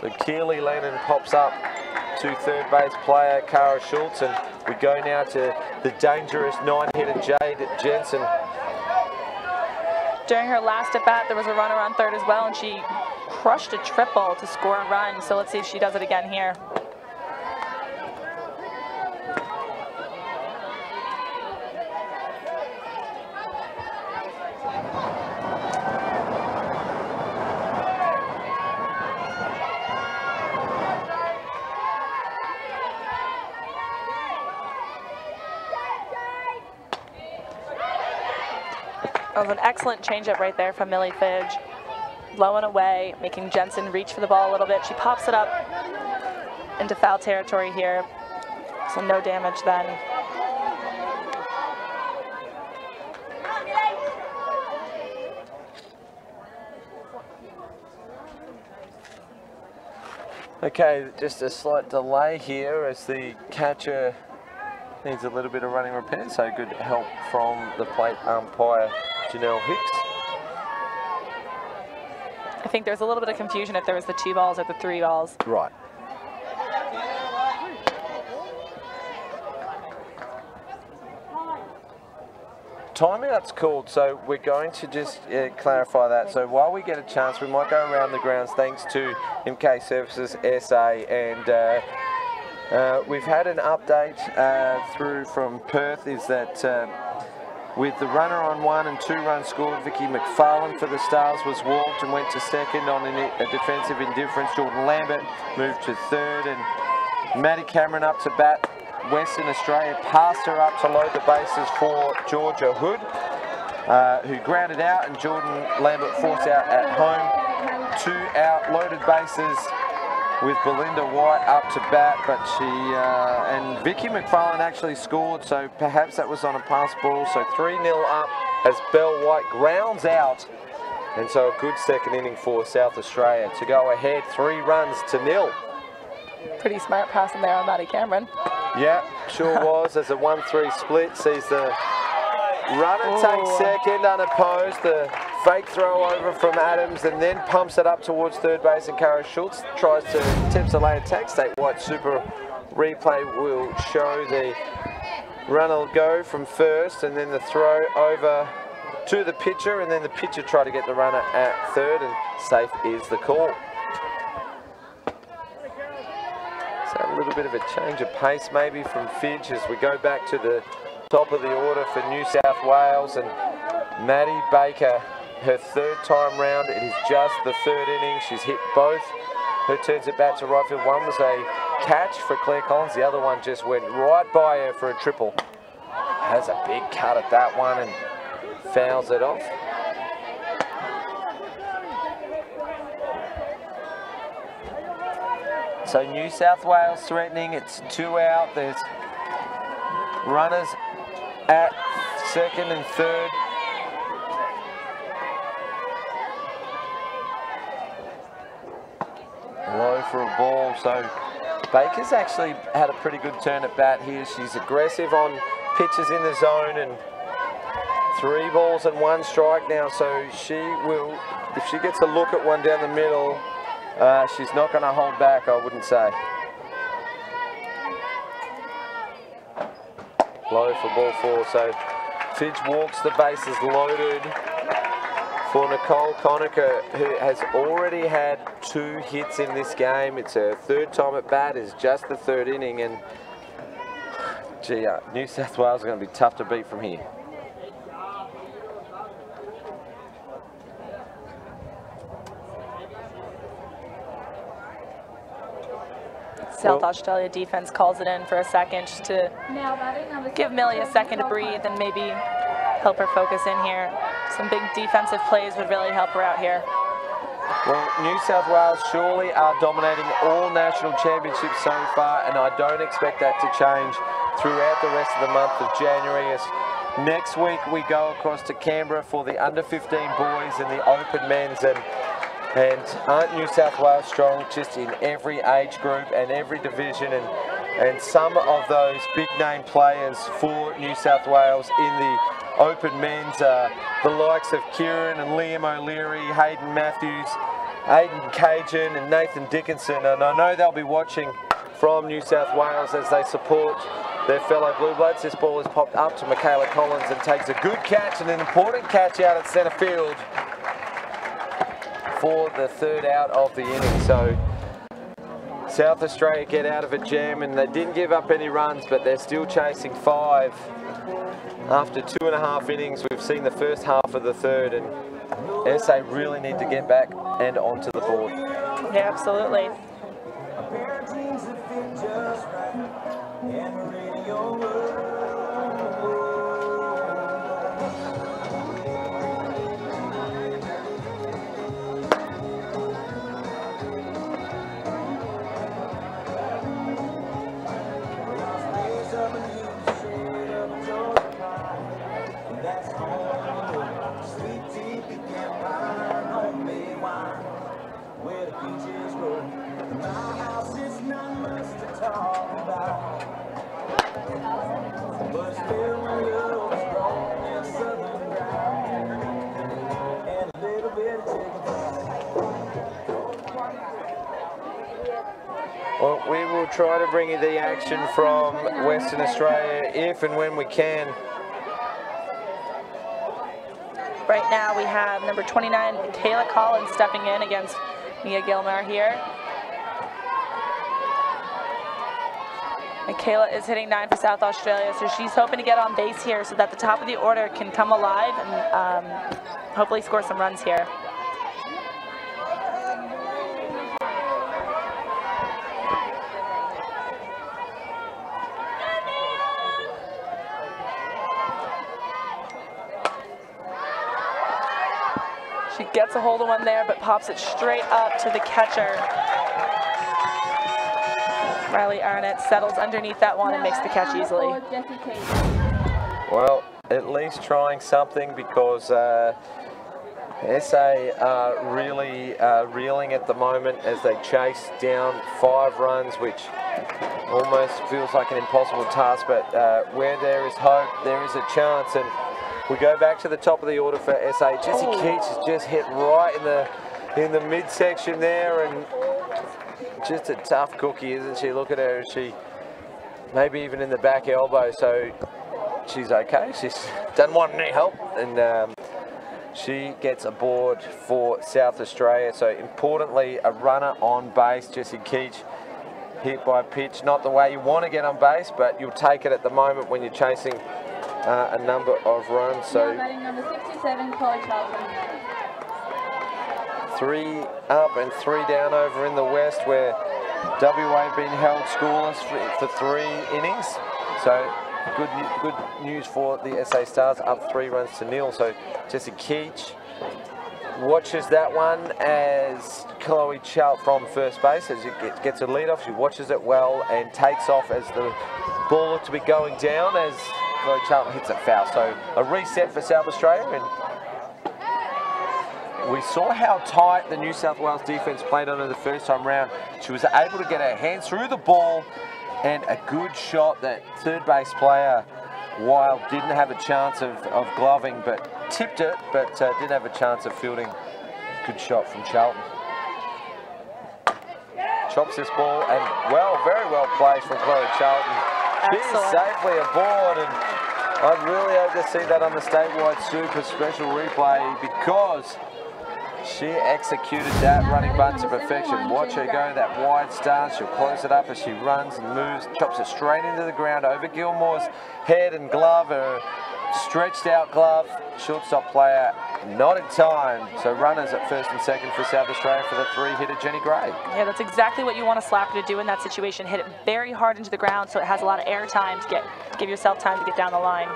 So Keely Lennon pops up to third base player Cara Schultz, and we go now to the dangerous 9-hitter Jade Jensen. During her last at bat, there was a runner on third as well, and she crushed a triple to score a run. So let's see if she does it again here. That was an excellent changeup right there from Millie Fidge. Low and away, making Jensen reach for the ball a little bit. She pops it up into foul territory here, so no damage then. Okay, just a slight delay here as the catcher needs a little bit of running repair, so good help from the plate umpire, Janelle Hicks. I think there's a little bit of confusion if there was the 2 balls or the 3 balls. Right. Timeout's called, so we're going to just clarify that. So while we get a chance, we might go around the grounds thanks to MK Services SA, and we've had an update through from Perth, is that with the runner on 1 and 2 runs scored, Vicky McFarlane for the Stars was walked and went to second on a defensive indifference. Jordan Lambert moved to third, and Maddie Cameron up to bat. Western Australia passed her up to load the bases for Georgia Hood, who grounded out, and Jordan Lambert forced out at home. 2 out, loaded bases with Belinda White up to bat, but and Vicky McFarlane actually scored, so perhaps that was on a pass ball. So 3-0 up as Belle White grounds out, and so a good second inning for South Australia to go ahead 3 runs to 0. Pretty smart passing there on Maddie Cameron. Yeah, sure was. As a 1-3 split, sees the runner take second unopposed, the fake throw over from Adams, and then pumps it up towards third base, and Cara Schultz tries to attempts a late attack. State White Super replay will show the runner go from first, and then the throw over to the pitcher, and then the pitcher tried to get the runner at third, and safe is the call. So a little bit of a change of pace maybe from Fidge as we go back to the top of the order for New South Wales, and Maddie Baker, her 3rd time round. It is just the 3rd inning. She's hit both her turns at bat to right field. One was a catch for Claire Collins, the other one just went right by her for a triple. Has a big cut at that one and fouls it off. So New South Wales threatening, it's 2 out. There's runners at second and third. Low for a ball, so Baker's actually had a pretty good turn at bat here. She's aggressive on pitches in the zone, and 3 balls and 1 strike now, so she will, if she gets a look at one down the middle, she's not going to hold back, I wouldn't say. Low for ball 4, so Fidge walks, the bases loaded for Nicole Conacher, who has already had 2 hits in this game. It's her 3rd time at bat, is just the 3rd inning, and gee, New South Wales are going to be tough to beat from here. South Australia defense calls it in for a second just to give Millie a second to breathe and maybe help her focus in here. Some big defensive plays would really help her out here. Well, New South Wales surely are dominating all national championships so far, and I don't expect that to change throughout the rest of the month of January. As next week we go across to Canberra for the under-15 boys and the open men's, and aren't New South Wales strong just in every age group and every division, and some of those big name players for New South Wales in the open men's, the likes of Kieran and Liam O'Leary, Hayden Matthews, Aidan Cajun and Nathan Dickinson, and I know they'll be watching from New South Wales as they support their fellow Blue Bloods. This ball is popped up to Michaela Collins and takes a good catch, and an important catch out at centre field for the 3rd out of the inning. So South Australia get out of a jam, and they didn't give up any runs, but they're still chasing 5. After 2.5 innings, we've seen the first half of the 3rd, and SA really need to get back and onto the board. Yeah, absolutely. Well, we will try to bring you the action from Western Australia if and when we can. Right now we have number 29, Kayla Collins, stepping in against Mia Gilmore here. And Kayla is hitting 9 for South Australia, so she's hoping to get on base here so that the top of the order can come alive and hopefully score some runs here. She gets a hold of one there, but pops it straight up to the catcher. Riley Arnett settles underneath that one and makes the catch easily. Well, at least trying something, because SA are really reeling at the moment as they chase down 5 runs, which almost feels like an impossible task, but where there is hope, there is a chance. And we go back to the top of the order for SA. Jessie Keach has just hit right in the midsection there, and just a tough cookie, isn't she? Look at her. She maybe even in the back elbow, so she's okay. She doesn't want any help, and she gets aboard for South Australia. So importantly, a runner on base. Jessie Keach hit by pitch, not the way you want to get on base, but you'll take it at the moment when you're chasing a number of runs. So batting number 67, Chloe Charlton. 3 up and 3 down over in the West, where WA have been held scoreless for 3 innings. So good news for the SA Stars, up 3 runs to 0. So Jessie Keach watches that one as Chloe Charlton from first base, as it gets a lead off. She watches it well and takes off as the ball looked to be going down, as Chloe Charlton hits it foul. So a reset for South Australia, and we saw how tight the New South Wales defence played on her the first time round. She was able to get her hands through the ball, and a good shot that third base player, Wild, didn't have a chance of gloving, but tipped it, but didn't have a chance of fielding. Good shot from Charlton. Chops this ball, and very well placed from Chloe Charlton. She's safely aboard, and I'd really hope to see that on the statewide super special replay, because she executed that running bunt to perfection. Watch her go that wide stance. She'll close it up as she runs and moves, chops it straight into the ground over Gilmore's head and glove, her stretched out glove. Shortstop player not in time. So runners at first and second for South Australia for the 3-hitter Jenny Gray. Yeah, that's exactly what you want a slapper to do in that situation. Hit it very hard into the ground so it has a lot of air time to give yourself time to get down the line.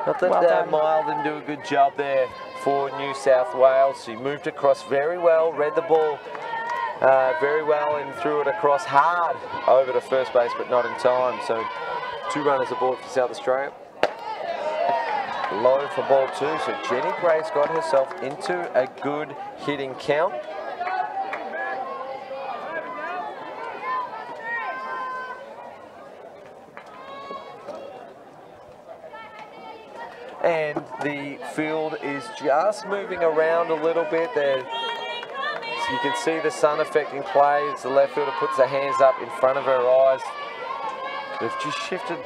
Not that Mile didn't do a good job there for New South Wales. She moved across very well, read the ball very well, and threw it across hard over to first base, but not in time. So 2 runners aboard for South Australia. Low for ball 2, so Jenny Gray's got herself into a good hitting count. And the field is just moving around a little bit there. So you can see the sun affecting play as the left fielder puts her hands up in front of her eyes. They've just shifted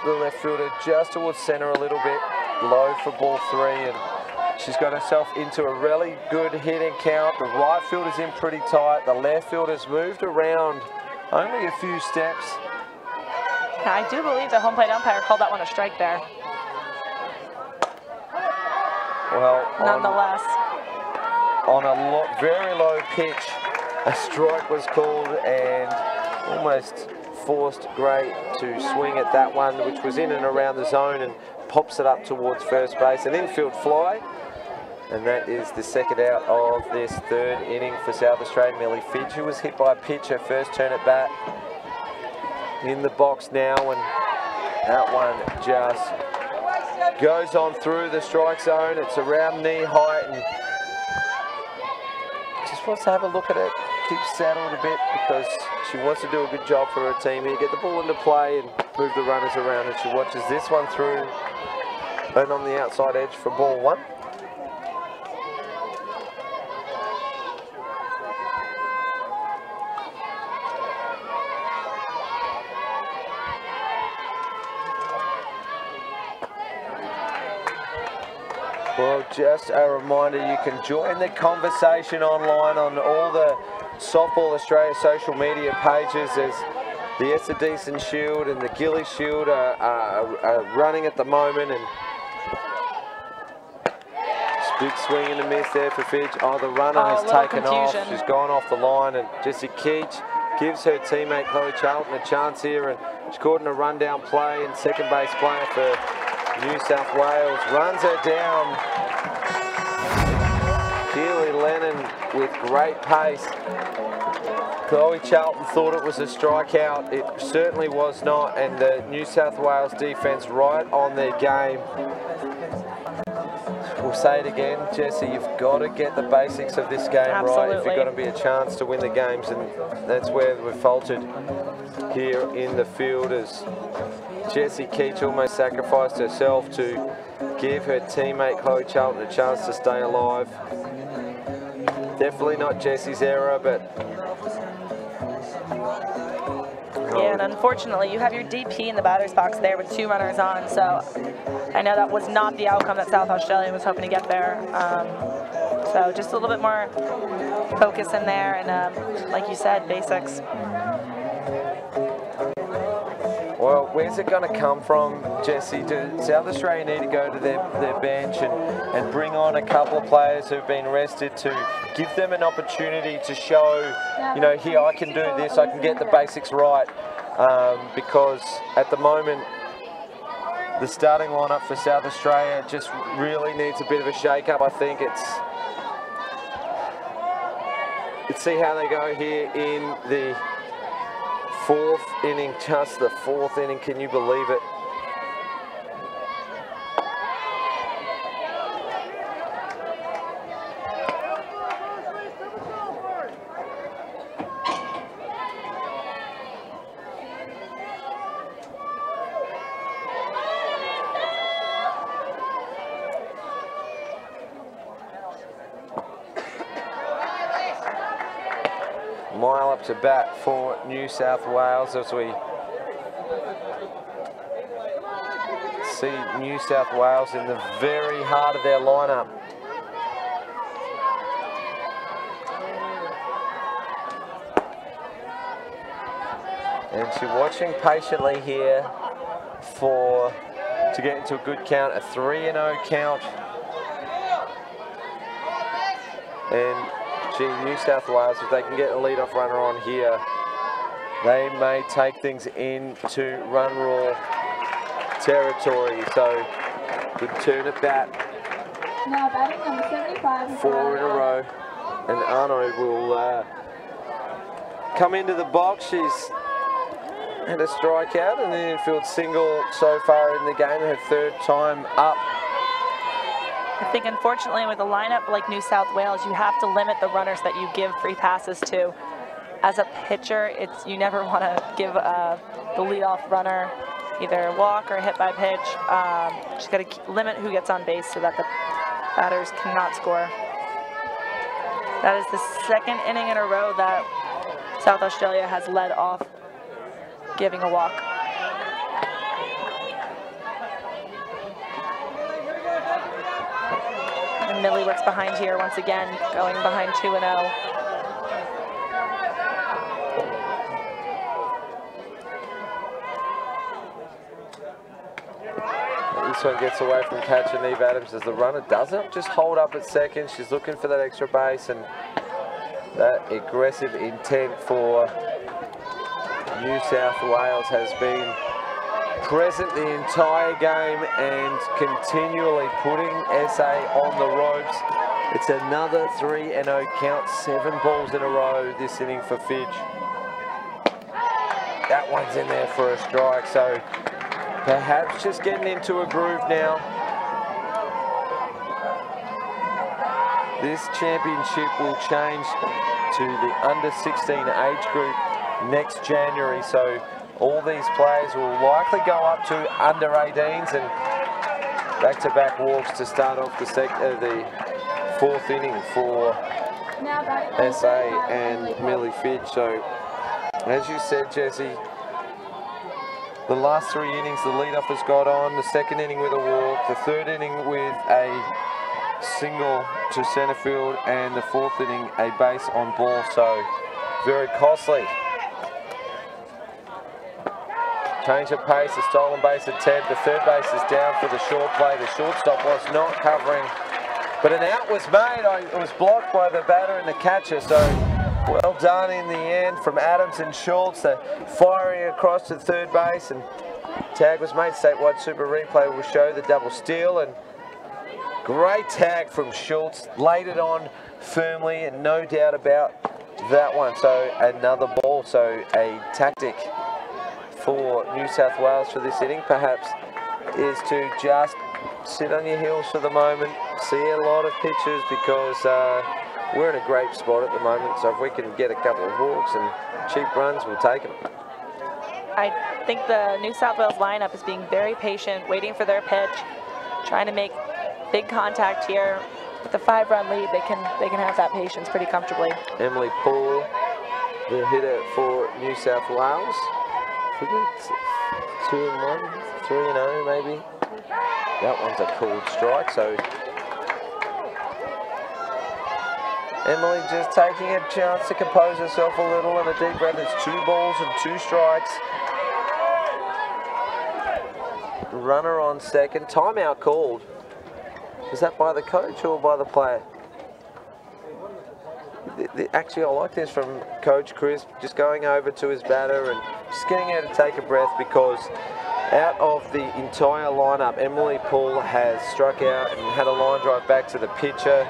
the left fielder just towards center a little bit. Low for ball 3, and she's got herself into a really good hitting count. The right fielder's in pretty tight. The left fielder's moved around only a few steps. I do believe the home plate umpire called that one a strike there. Well, nonetheless, on a very low pitch, a strike was called, and almost forced Gray to swing at that one, which was in and around the zone, and pops it up towards first base. An infield fly, and that is the second out of this 3rd inning for South Australia. Millie Fidge, who was hit by a pitch her first turn at bat, in the box now, and that one just goes on through the strike zone. It's around knee height, and just wants to have a look at it, keep settled a bit, because she wants to do a good job for her team here, get the ball into play and move the runners around, and she watches this one through and on the outside edge for ball 1. Well, just a reminder, you can join the conversation online on all the Softball Australia social media pages. There's the Essedeason Shield and the Gilly Shield are running at the moment, and big swing and a miss there for Fidge. Oh, the runner has taken off. She's gone off the line, and Jessie Keach gives her teammate Chloe Charlton a chance here, and she's caught in a rundown play, and second base player for New South Wales runs her down. Keely Lennon with great pace. Chloe Charlton thought it was a strikeout. It certainly was not, and the New South Wales defence right on their game. We'll say it again, Jessie, you've got to get the basics of this game right if you've got to be a chance to win the games, and that's where we've faltered here in the field as Jessie Keach almost sacrificed herself to give her teammate Chloe Charlton a chance to stay alive. Definitely not Jessie's error, but... Yeah, and unfortunately, you have your DP in the batter's box there with 2 runners on, so I know that was not the outcome that South Australia was hoping to get there. So just a little bit more focus in there, and like you said, basics. Well, where's it going to come from, Jessie? Do South Australia need to go to their bench and bring on a couple of players who've been rested to give them an opportunity to show, you know, here, I can do this, I can get the basics right. Because at the moment, the starting lineup for South Australia just really needs a bit of a shake-up. I think let's see how they go here in the 4th inning, just the 4th inning, can you believe it? Mile up to bat for New South Wales as we see New South Wales in the very heart of their lineup. And she's watching patiently here to get into a good count, a 3-0 count. And New South Wales, if they can get a leadoff runner on here, they may take things into run rule territory. So, good turn at bat. Now batting number 75. 4 in a row. And Arno will come into the box. She's had a strikeout and an infield single so far in the game, her 3rd time up. I think, unfortunately, with a lineup like New South Wales, you have to limit the runners that you give free passes to. As a pitcher, you never want to give the leadoff runner either a walk or a hit by pitch. Just got to limit who gets on base so that the batters cannot score. That is the 2nd inning in a row that South Australia has led off giving a walk. And Millie works behind here once again, going behind 2-0. This one gets away from catcher Neve Adams as the runner doesn't just hold up at second. She's looking for that extra base, and that aggressive intent for New South Wales has been present the entire game and continually putting SA on the ropes. It's another 3-0 count, 7 balls in a row this inning for Fidge. That one's in there for a strike, so perhaps just getting into a groove now. This championship will change to the under-16 age group next January, so all these players will likely go up to under-18s and back-to-back walks to start off the 4th inning for SA and Millie Fidge. So, as you said, Jessie, the last 3 innings, the leadoff has got on, the 2nd inning with a walk, the 3rd inning with a single to center field, and the 4th inning a base on ball, so very costly. Change of pace, a stolen base at 10. The third base is down for the short play. The shortstop was not covering, but an out was made. It was blocked by the batter and the catcher, so well done in the end from Adams and Schultz. They're firing across to third base, and tag was made. Statewide Super Replay will show the double steal, and great tag from Schultz. Laid it on firmly, and no doubt about that one. So another ball, so a tactic for New South Wales for this inning perhaps is to just sit on your heels for the moment, see a lot of pitches, because we're in a great spot at the moment, so if we can get a couple of walks and cheap runs, we'll take them. I think the New South Wales lineup is being very patient, waiting for their pitch, trying to make big contact here. With the 5-run lead, they can have that patience pretty comfortably. Emily Poole, the hitter for New South Wales. I think it's 2-1, 3-0 maybe. That one's a called strike, so Emily just taking a chance to compose herself a little, and a deep breath. It's 2 balls and 2 strikes. Runner on second. Timeout called. Is that by the coach or by the player? Actually, I like this from Coach Chris, just going over to his batter and just getting her to take a breath, because out of the entire lineup, Emily Poole has struck out and had a line drive back to the pitcher.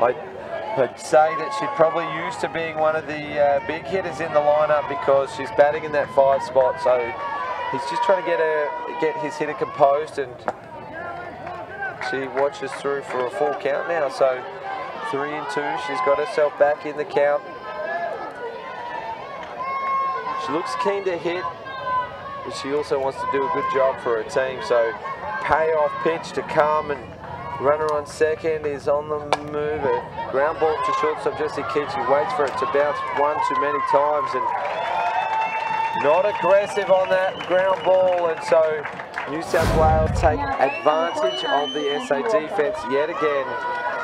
I'd say that she's probably used to being one of the big hitters in the lineup, because she's batting in that 5 spot. So he's just trying to get his hitter composed, and she watches through for a full count now. So 3-2, she's got herself back in the count. She looks keen to hit, but she also wants to do a good job for her team. So payoff pitch to come, and runner on second is on the move. A ground ball to shortstop Jesse Keach. He waits for it to bounce one too many times, and not aggressive on that ground ball. And so New South Wales take advantage of the SA defense yet again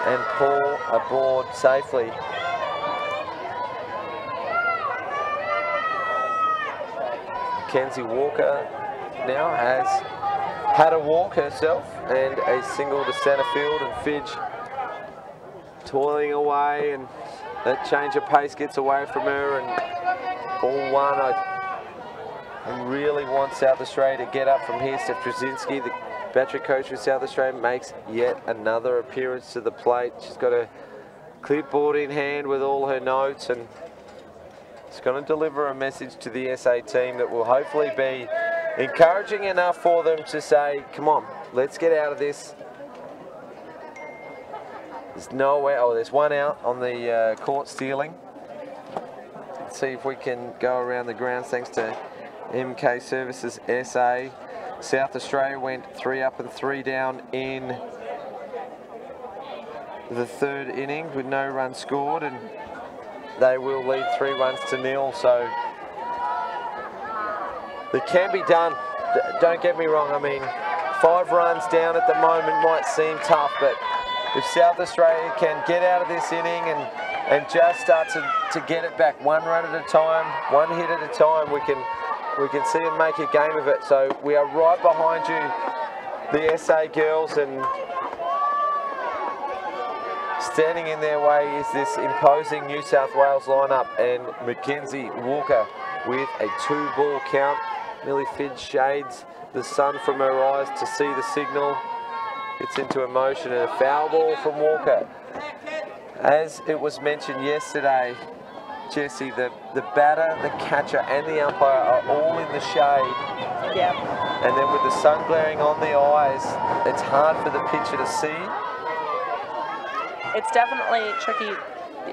and pull aboard safely. Mackenzie Walker now has had a walk herself and a single to centre field, and Fidge toiling away, and that change of pace gets away from her, and ball 1. I really want South Australia to get up from here. Steph Trzynski, the battery coach for South Australia, makes yet another appearance to the plate. She's got a clipboard in hand with all her notes, and it's going to deliver a message to the SA team that will hopefully be encouraging enough for them to say, come on, let's get out of this. There's nowhere, oh, there's 1 out on the court stealing. Let's see if we can go around the grounds thanks to MK Services SA. South Australia went 3 up and 3 down in the 3rd inning with no runs scored, and they will lead 3-0. So it can be done. Don't get me wrong. I mean, 5 runs down at the moment might seem tough, but if South Australia can get out of this inning and just start to get it back 1 run at a time, 1 hit at a time, we can see them make a game of it. So we are right behind you, the SA girls, and standing in their way is this imposing New South Wales lineup, and Mackenzie Walker with a 2-ball count. Millie Fidge shades the sun from her eyes to see the signal. Gets into emotion, and a foul ball from Walker. As it was mentioned yesterday, Jesse, the batter, the catcher and the umpire are all in the shade. Yeah. And then with the sun glaring on the eyes, it's hard for the pitcher to see. It's definitely tricky,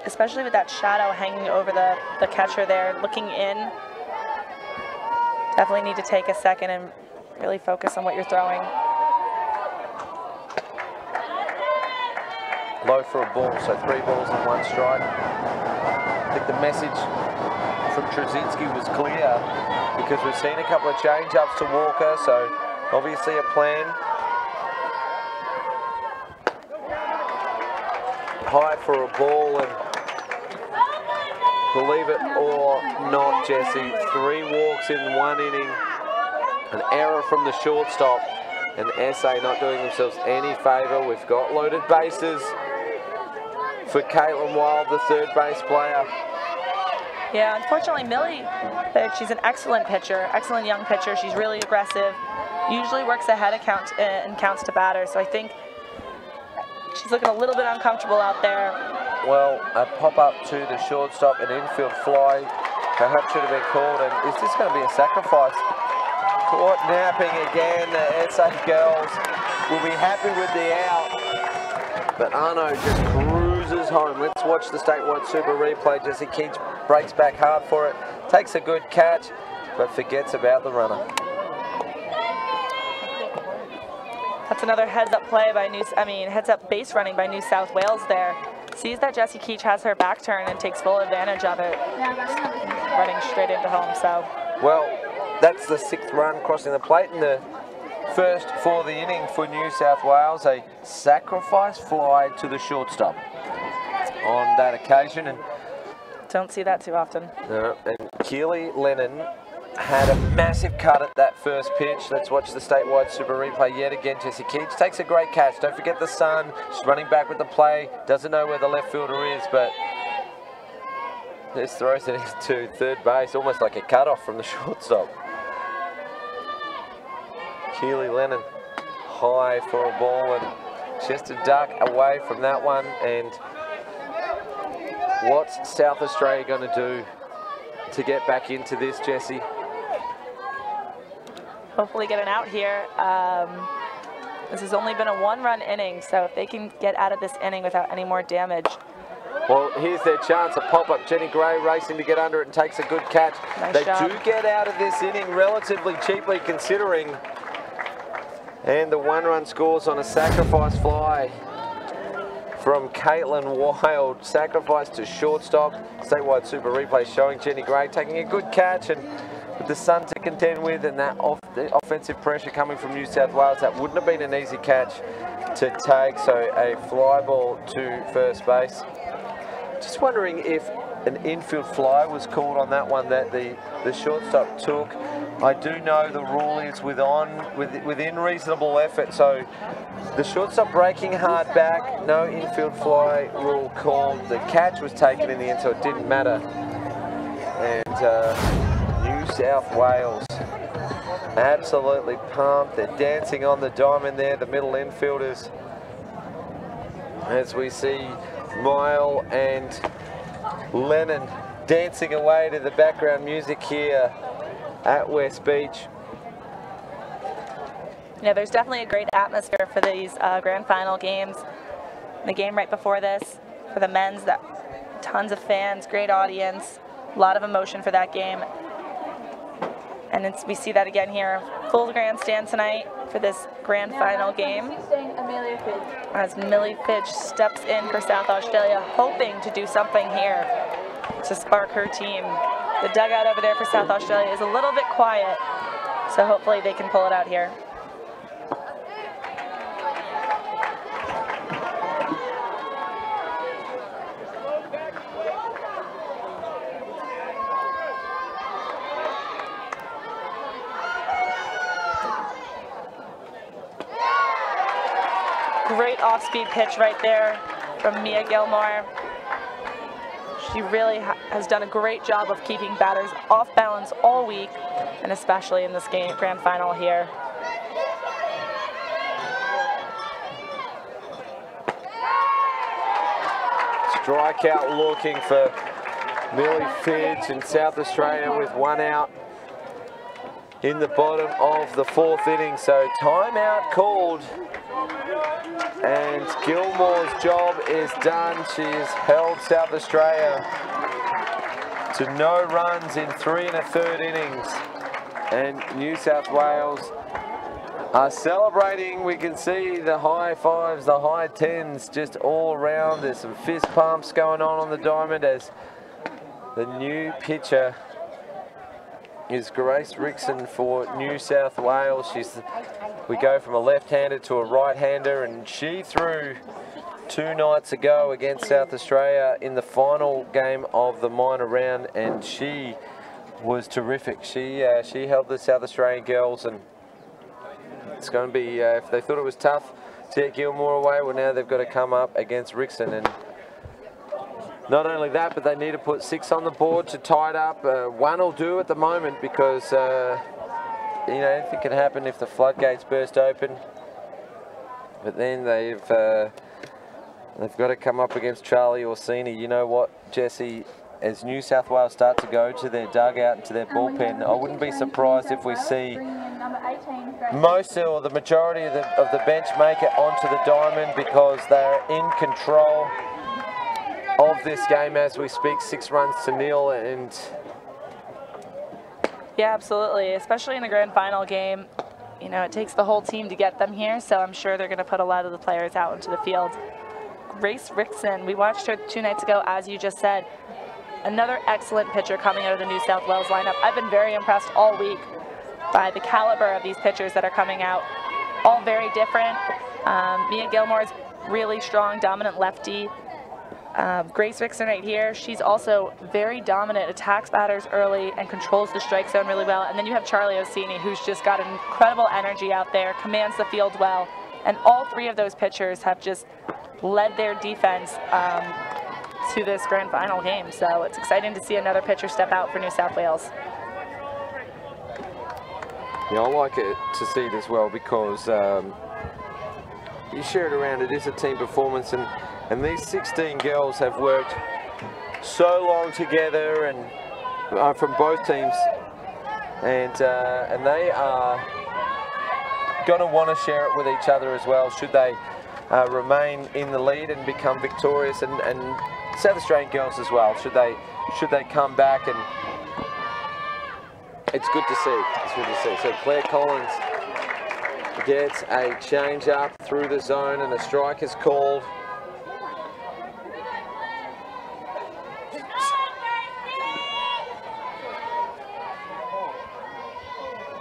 especially with that shadow hanging over the catcher there, looking in. Definitely need to take a second and really focus on what you're throwing. Low for a ball, so 3 balls and 1 strike. I think the message from Trzynski was clear, because we've seen a couple of change-ups to Walker, so obviously a plan. high for a ball, and believe it or not, Jesse, 3 walks in 1 inning, an error from the shortstop, and SA not doing themselves any favour. We've got loaded bases for Caitlin Wild, the third base player. Yeah, unfortunately, Millie, she's an excellent pitcher, excellent young pitcher. She's really aggressive, usually works ahead of counts to batter. So I think she's looking a little bit uncomfortable out there. Well, a pop-up to the shortstop, an infield fly, perhaps should have been called. And is this going to be a sacrifice? Caught napping again. The SA girls will be happy with the out. But Arno just cruises home. Let's watch the statewide super replay. Jesse Keach breaks back hard for it, takes a good catch, but forgets about the runner. That's another heads-up play by heads-up base running by New South Wales there. Sees that Jessie Keach has her back turn and takes full advantage of it, running straight into home. So, well, that's the 6th run crossing the plate, and the first for the inning for New South Wales. A sacrifice fly to the shortstop on that occasion, and don't see that too often. No, and Keely Lennon had a massive cut at that first pitch. Let's watch the statewide super replay yet again. Jessie Keach takes a great catch. Don't forget the sun. She's running back with the play. Doesn't know where the left fielder is, but just throws it into third base, almost like a cutoff from the shortstop. Keely Lennon high for a ball, and just a duck away from that one. And what's South Australia going to do to get back into this, Jesse? Hopefully get an out here. This has only been a 1-run inning, so if they can get out of this inning without any more damage. Well, here's their chance, a pop-up. Jenny Gray racing to get under it and takes a good catch. Nice they job. do get out of this inning relatively cheaply considering. And the 1-run scores on a sacrifice fly from Caitlin Wild. Sacrifice to shortstop. Statewide super replay showing Jenny Gray taking a good catch, and with the sun to contend with and that the offensive pressure coming from New South Wales, that wouldn't have been an easy catch to take. So a fly ball to first base. Just wondering if an infield fly was called on that one that the shortstop took. I do know the rule is within reasonable effort, so the shortstop breaking hard back, no infield fly rule called. The catch was taken in the end, so it didn't matter. And New South Wales absolutely pumped. They're dancing on the diamond there, the middle infielders, as we see Mile and Lennon dancing away to the background music here at West Beach. Yeah, there's definitely a great atmosphere for these grand final games. The game right before this, for the men's, tons of fans, great audience, a lot of emotion for that game. And we see that again here. Full grandstand tonight for this grand final game, as Millie Fitch steps in for South Australia, hoping to do something here to spark her team. The dugout over there for South Australia is a little bit quiet, so hopefully they can pull it out here. Great off-speed pitch right there from Mia Gilmore. She really has done a great job of keeping batters off balance all week, and especially in this game, grand final here. Strikeout looking for Millie Fitch in South Australia with 1 out in the bottom of the 4th inning. So timeout called, and Gilmore's job is done. She's held South Australia to no runs in 3 1/3 innings. And New South Wales are celebrating. We can see the high fives, the high tens just all around. There's some fist pumps going on the diamond as the new pitcher is Grace Rickson for New South Wales. We go from a left-hander to a right-hander, and she threw 2 nights ago against South Australia in the final game of the minor round, and she was terrific. She held the South Australian girls, and it's going to be, if they thought it was tough to get Gilmore away, well, now they've got to come up against Rickson. And not only that, but they need to put 6 on the board to tie it up. 1 will do at the moment, because you know, anything can happen if the floodgates burst open. But then they've got to come up against Charlie Orsini. You know what, Jesse? As New South Wales start to go to their dugout and to their bullpen, I wouldn't be surprised if we see most or the majority of the bench make it onto the diamond, because they're in control of this game as we speak. 6 runs to 0, and yeah, absolutely. Especially in the grand final game, you know, it takes the whole team to get them here. So I'm sure they're going to put a lot of the players out into the field. Grace Rickson, we watched her 2 nights ago, as you just said. Another excellent pitcher coming out of the New South Wales lineup. I've been very impressed all week by the caliber of these pitchers that are coming out. All very different. Mia Gilmore is really strong, dominant lefty. Grace Rickson right here, she's also very dominant, attacks batters early and controls the strike zone really well. And then you have Charlie Orsini, who's just got incredible energy out there, commands the field well. And all 3 of those pitchers have just led their defense to this grand final game. So it's exciting to see another pitcher step out for New South Wales. Yeah, I like it to see it as well, because you share it around, it is a team performance, and these 16 girls have worked so long together, and from both teams, and they are going to want to share it with each other as well, should they remain in the lead and become victorious, and South Australian girls as well, should they come back. And it's good to see. It's good to see. So Claire Collins gets a change up through the zone, and a strike is called.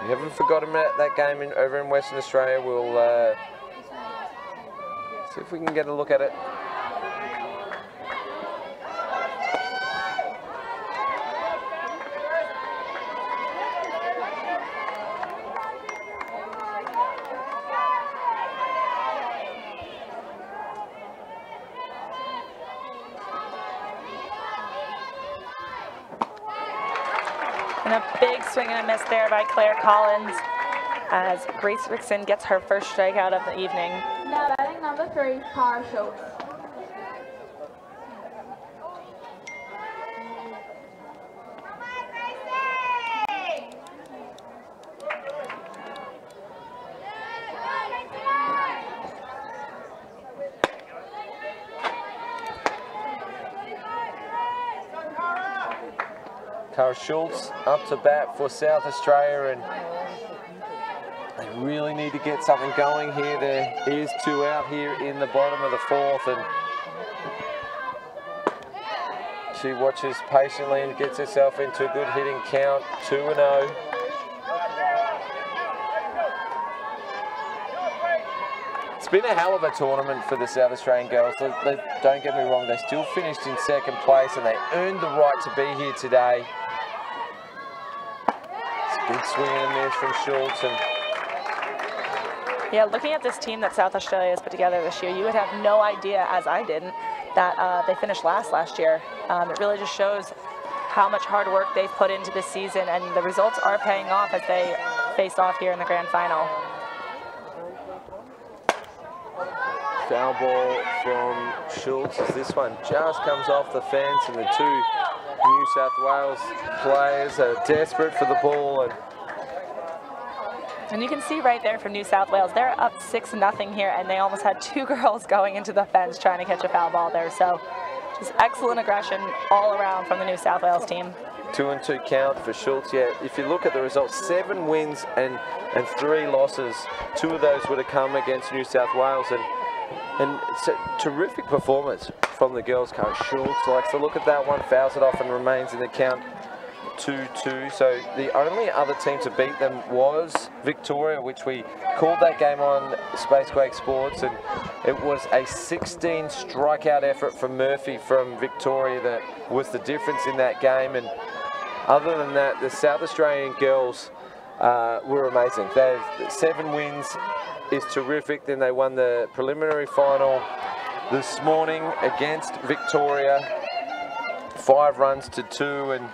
We haven't forgotten that game over in Western Australia. We'll see if we can get a look at it. And a big swing and a miss there by Claire Collins, as Grace Rickson gets her first strikeout of the evening. Now batting number 3, Cara Schultz. Cara Schultz up to bat for South Australia, and they really need to get something going here. There is 2 out here in the bottom of the 4th, and she watches patiently and gets herself into a good hitting count, 2-0. It's been a hell of a tournament for the South Australian girls. Don't get me wrong, they still finished in 2nd place, and they earned the right to be here today. Big swing and a miss from Schultz. And yeah, looking at this team that South Australia has put together this year, you would have no idea, as I didn't, that they finished last year. It really just shows how much hard work they've put into this season, and the results are paying off as they face off here in the grand final. Foul ball from Schultz as this one just comes off the fence, and the 2 New South Wales players are desperate for the ball. And you can see right there from New South Wales, they're up 6-0 here, and they almost had 2 girls going into the fence trying to catch a foul ball there. So just excellent aggression all around from the New South Wales team. 2-2 count for Schultz. Yeah, if you look at the results, 7 wins and 3 losses. 2 of those would have come against New South Wales, and it's a terrific performance from the girls. Cara Schultz likes to look at that one, fouls it off, and remains in the count. 2-2. So the only other team to beat them was Victoria, which we called that game on Spacequake Sports, and it was a 16 strikeout effort from Murphy from Victoria that was the difference in that game. And other than that, the South Australian girls were amazing. They have 7 wins, is terrific. Then they won the preliminary final this morning against Victoria, 5 runs to 2, and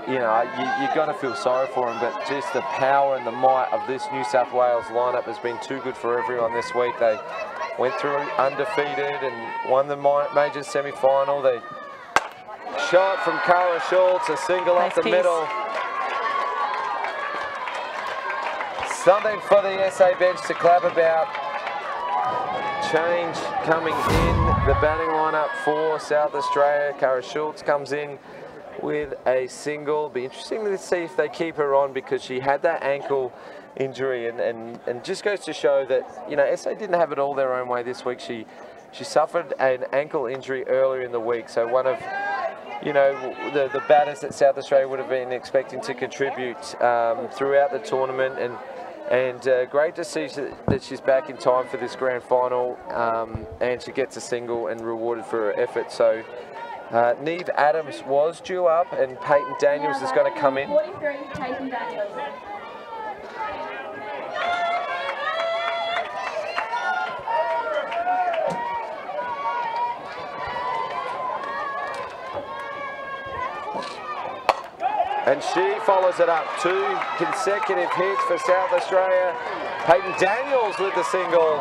you know, you're going to feel sorry for them, but just the power and the might of this New South Wales lineup has been too good for everyone this week. They went through undefeated and won the major semi-final. They shot from Cara Schultz, a single up the middle. Something for the SA bench to clap about. Change coming in the batting lineup for South Australia. Cara Schultz comes in with a single. Be interesting to see if they keep her on, because she had that ankle injury, and just goes to show that, you know, SA didn't have it all their own way this week. She suffered an ankle injury earlier in the week, so one of, you know, the batters that South Australia would have been expecting to contribute throughout the tournament, and great to see that she's back in time for this grand final, and she gets a single and rewarded for her effort. So Neve Adams was due up, and Peyton Daniels is going to come in. 43, Peyton Daniels. And she follows it up. 2 consecutive hits for South Australia. Peyton Daniels with the single.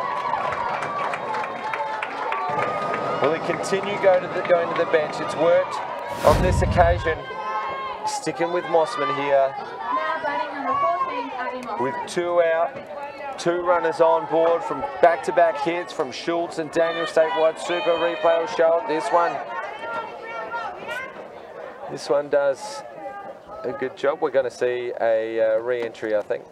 Will he continue going to the bench? It's worked on this occasion. Sticking with Mossman here. Now batting number 14, Abby Mossman. With 2 out, 2 runners on board from back-to-back hits from Schultz and Daniel. Statewide Super replay will show it. This one does a good job. We're going to see a re-entry, I think.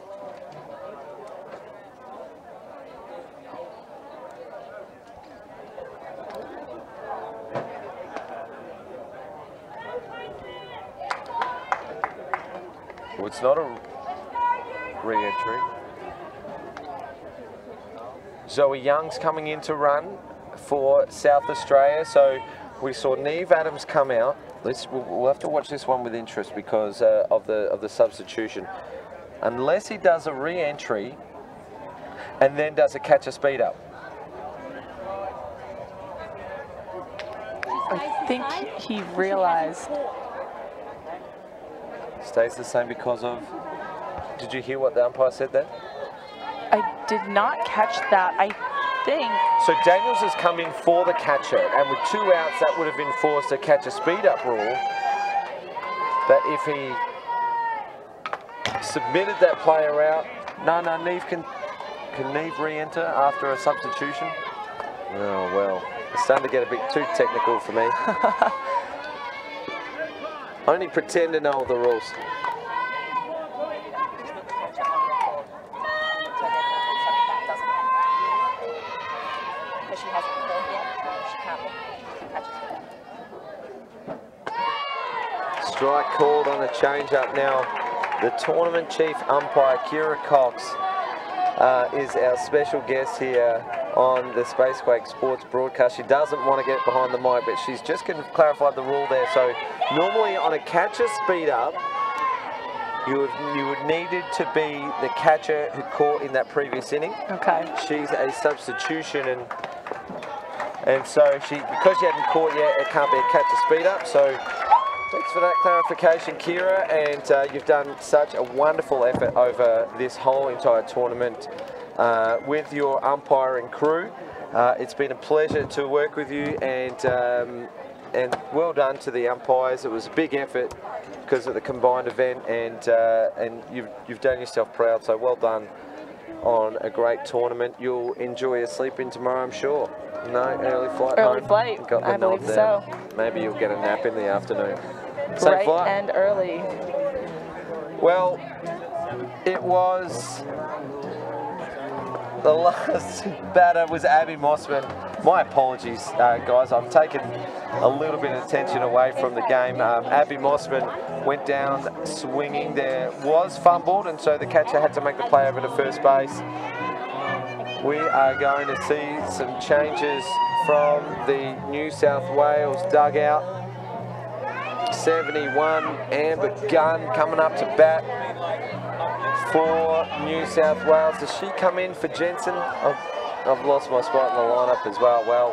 Well, it's not a re-entry. Zoe Young's coming in to run for South Australia. So we saw Neve Adams come out. We'll have to watch this one with interest because of the substitution. Unless he does a re-entry and then does a catcher speed up. I think he realized. Stays the same because of... Did you hear what the umpire said there? I did not catch that. I think. So Daniels has come in for the catcher, and with 2 outs, that would have enforced a catcher speed-up rule. But if he submitted that player out, no, Neve can Neve re-enter after a substitution? Oh well, it's starting to get a bit too technical for me. Only pretend to know the rules. Strike called on a change-up now. The tournament chief umpire, Kira Cox, is our special guest here on the Spacequake Sports broadcast. She doesn't want to get behind the mic, but she's just clarified the rule there. So normally on a catcher speed-up, you would needed to be the catcher who caught in that previous inning. Okay. She's a substitution, and so because she hadn't caught yet, it can't be a catcher speed-up. So thanks for that clarification, Kira, and you've done such a wonderful effort over this whole entire tournament with your umpiring crew. It's been a pleasure to work with you, and well done to the umpires. It was a big effort because of the combined event, and you've done yourself proud, so well done on a great tournament. You'll enjoy a sleep in tomorrow, I'm sure. No, early flight home? Early flight, Got the I believe nod there. so. Maybe you'll get a nap in the afternoon. Bright and early. Well, it was... The last batter was Abby Mossman. My apologies, guys. I've taken a little bit of attention away from the game. Abby Mossman went down swinging. There was fumbled, and so the catcher had to make the play over to first base. We are going to see some changes from the New South Wales dugout. 71, Amber Gunn coming up to bat for New South Wales. Does she come in for Jensen? I've lost my spot in the lineup as well. Well,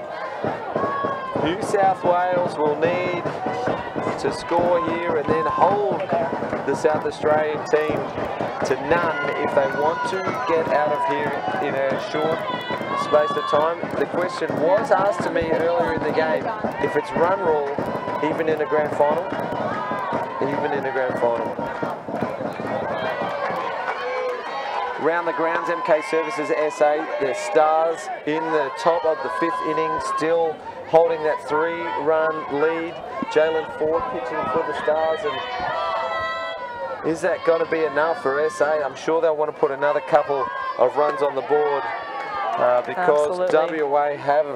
New South Wales will need to score here and then hold the South Australian team to none if they want to get out of here in a short space of time. The question was asked to me earlier in the game, if it's run rule, even in a grand final, even in a grand final. Round the grounds, MK Services SA, the Stars in the top of the 5th inning, still holding that 3-run lead. Jalen Ford pitching for the Stars, and is that going to be enough for SA? I'm sure they'll want to put another couple of runs on the board because Absolutely. WA have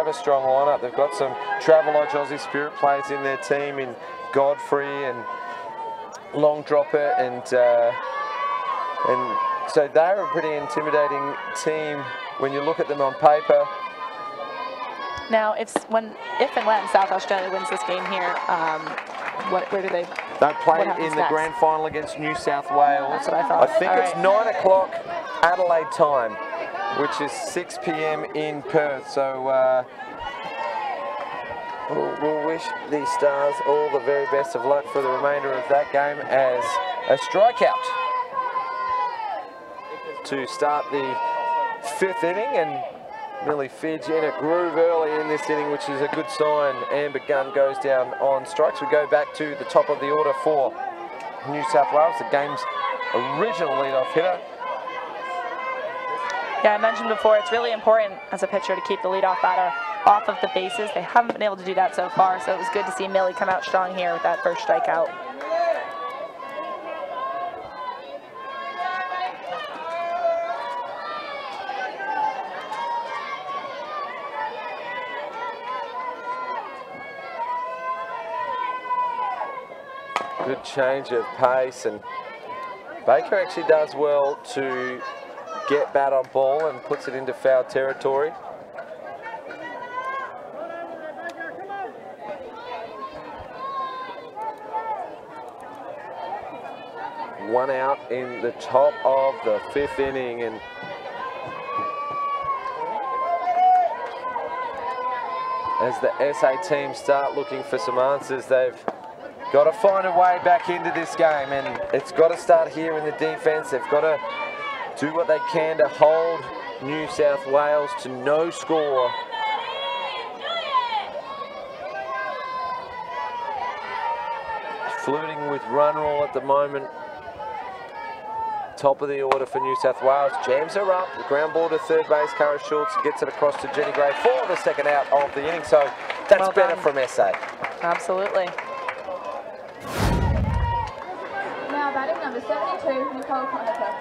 a strong lineup. They've got some Travelodge Aussie Spirit players in their team in Godfrey and Long Dropper, and so they're a pretty intimidating team when you look at them on paper. Now, if and when South Australia wins this game here, where do they? They play in the next? grand final against New South Wales. That's what I thought. I think All it's right. 9 o'clock Adelaide time, which is 6 p.m. in Perth. So we'll wish these Stars all the very best of luck for the remainder of that game as a strikeout to start the 5th inning, and Millie Fidge in a groove early in this inning, which is a good sign. Amber Gunn goes down on strikes. We go back to the top of the order for New South Wales, the game's original leadoff hitter. Yeah, I mentioned before, it's really important as a pitcher to keep the leadoff batter off of the bases. They haven't been able to do that so far, so it was good to see Millie come out strong here with that first strikeout. Good change of pace, and Baker actually does well to get bat on ball and puts it into foul territory. One out in the top of the 5th inning, and as the SA team start looking for some answers, they've got to find a way back into this game, and it's got to start here in the defense. They've got to do what they can to hold New South Wales to no score. Flirting with run rule at the moment. Top of the order for New South Wales. Jams her up. The ground ball to third base. Cara Schultz gets it across to Jenny Gray for the second out of the inning. So that's Well better done. from SA. Absolutely. Now batting number 72, Nicole Conacher.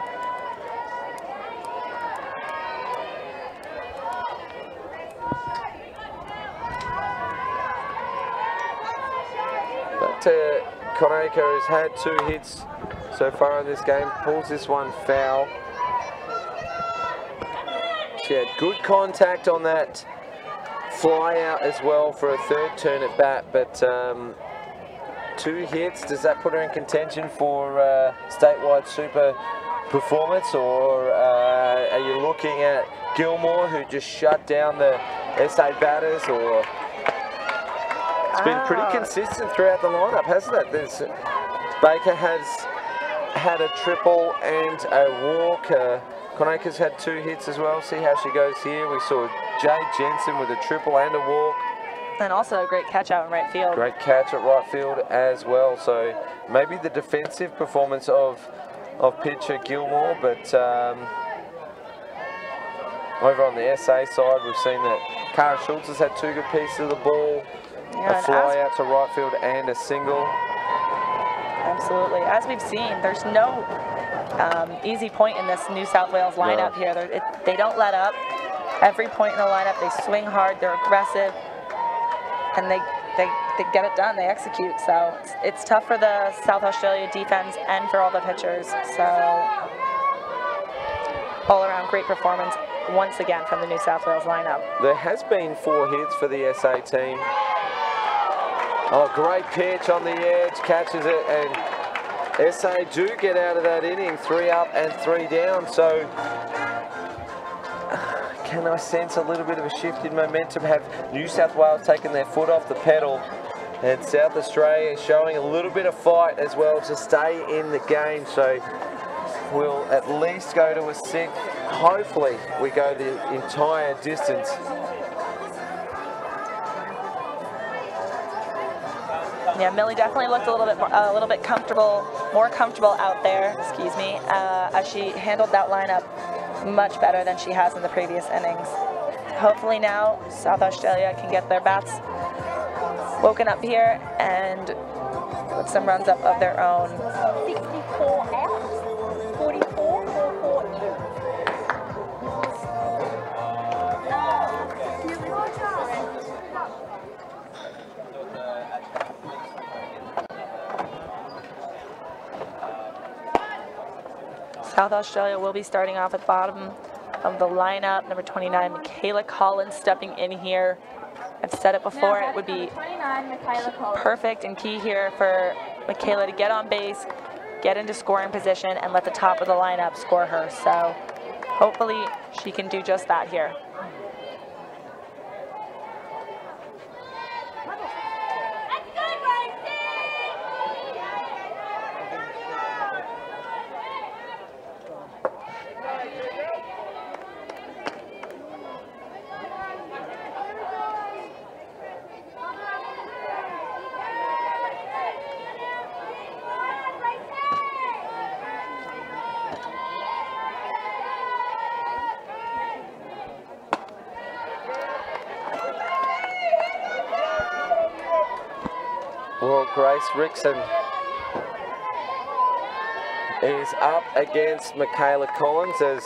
But Conacher has had 2 hits so far in this game. Pulls this one foul. She had good contact on that fly out as well for a 3rd turn at bat, but 2 hits. Does that put her in contention for statewide super performance, or are you looking at Gilmore, who just shut down the SA batters? Or it's been pretty consistent throughout the lineup, hasn't it? Baker has had a triple and a walk. Conacher's had 2 hits as well. See how she goes here. We saw Jade Jensen with a triple and a walk. And also a great catch out in right field. Great catch at right field as well. So maybe the defensive performance of pitcher Gilmore, but over on the SA side, we've seen that Cara Schultz has had 2 good pieces of the ball, Yeah, a fly out to right field and a single. Absolutely. As we've seen, there's no easy point in this New South Wales lineup here. They don't let up. every point in the lineup. They swing hard, they're aggressive, and they get it done, they execute. So it's tough for the South Australia defense and for all the pitchers. So all around great performance once again from the New South Wales lineup. There has been 4 hits for the SA team. Oh, great pitch on the edge, catches it, and SA do get out of that inning, 3 up and 3 down. So can I sense a little bit of a shift in momentum? Have New South Wales taken their foot off the pedal, and South Australia showing a little bit of fight as well to stay in the game. So we'll at least go to a 6th. Hopefully we go the entire distance. Yeah, Millie definitely looked a little bit comfortable, more comfortable out there, excuse me, as she handled that lineup much better than she has in the previous innings. Hopefully now South Australia can get their bats woken up here and put some runs up of their own. 64 out, 44 for 4 in. South Australia will be starting off at the bottom of the lineup. Number 29, Michaela Collins stepping in here. I've said it before, it would be perfect and key here for Michaela to get on base, get into scoring position, and let the top of the lineup score her. So hopefully she can do just that here. Well, Grace Rickson is up against Michaela Collins as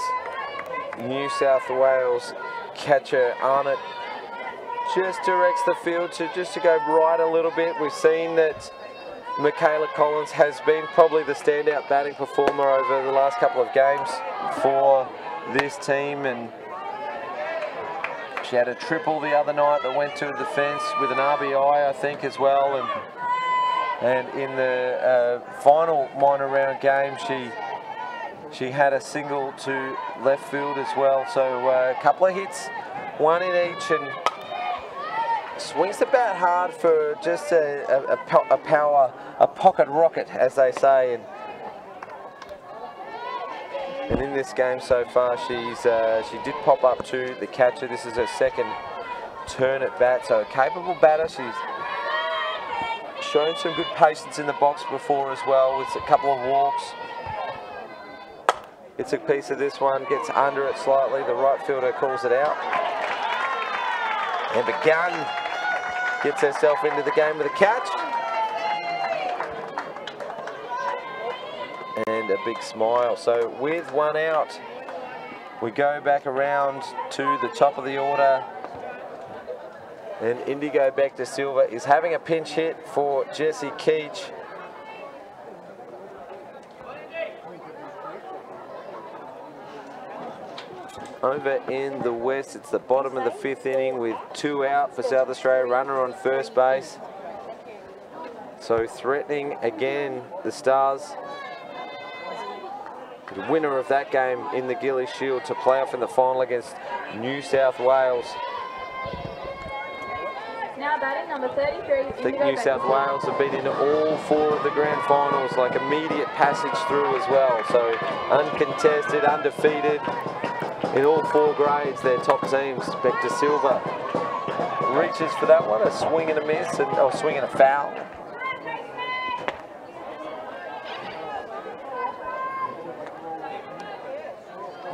New South Wales catcher Arnott just directs the field to go right a little bit. We've seen that Michaela Collins has been probably the standout batting performer over the last couple of games for this team, and she had a triple the other night that went to the fence with an RBI, I think, as well. And in the final minor round game, she had a single to left field as well. So a couple of hits, 1 in each, and swings the bat hard for just a pocket rocket, as they say. And in this game so far, she did pop up to the catcher. This is her 2nd turn at bat, so a capable batter. She's shown some good patience in the box before as well, with a couple of walks. Gets a piece of this one, gets under it slightly. The right fielder calls it out. And Gunn gets herself into the game with a catch. And a big smile. So with 1 out, we go back around to the top of the order. And Indigo back to Silva is having a pinch hit for Jessie Keach. Over in the west, it's the bottom of the 5th inning with 2 out for South Australia, runner on first base. So threatening again the Stars. The winner of that game in the Gilly Shield to play off in the final against New South Wales. Now batting number 33. I think New South Wales have been in all 4 of the grand finals, like immediate passage through as well. So uncontested, undefeated in all 4 grades, their top teams. Back to Silva. Reaches for that one, a swing and a miss, swing and a foul.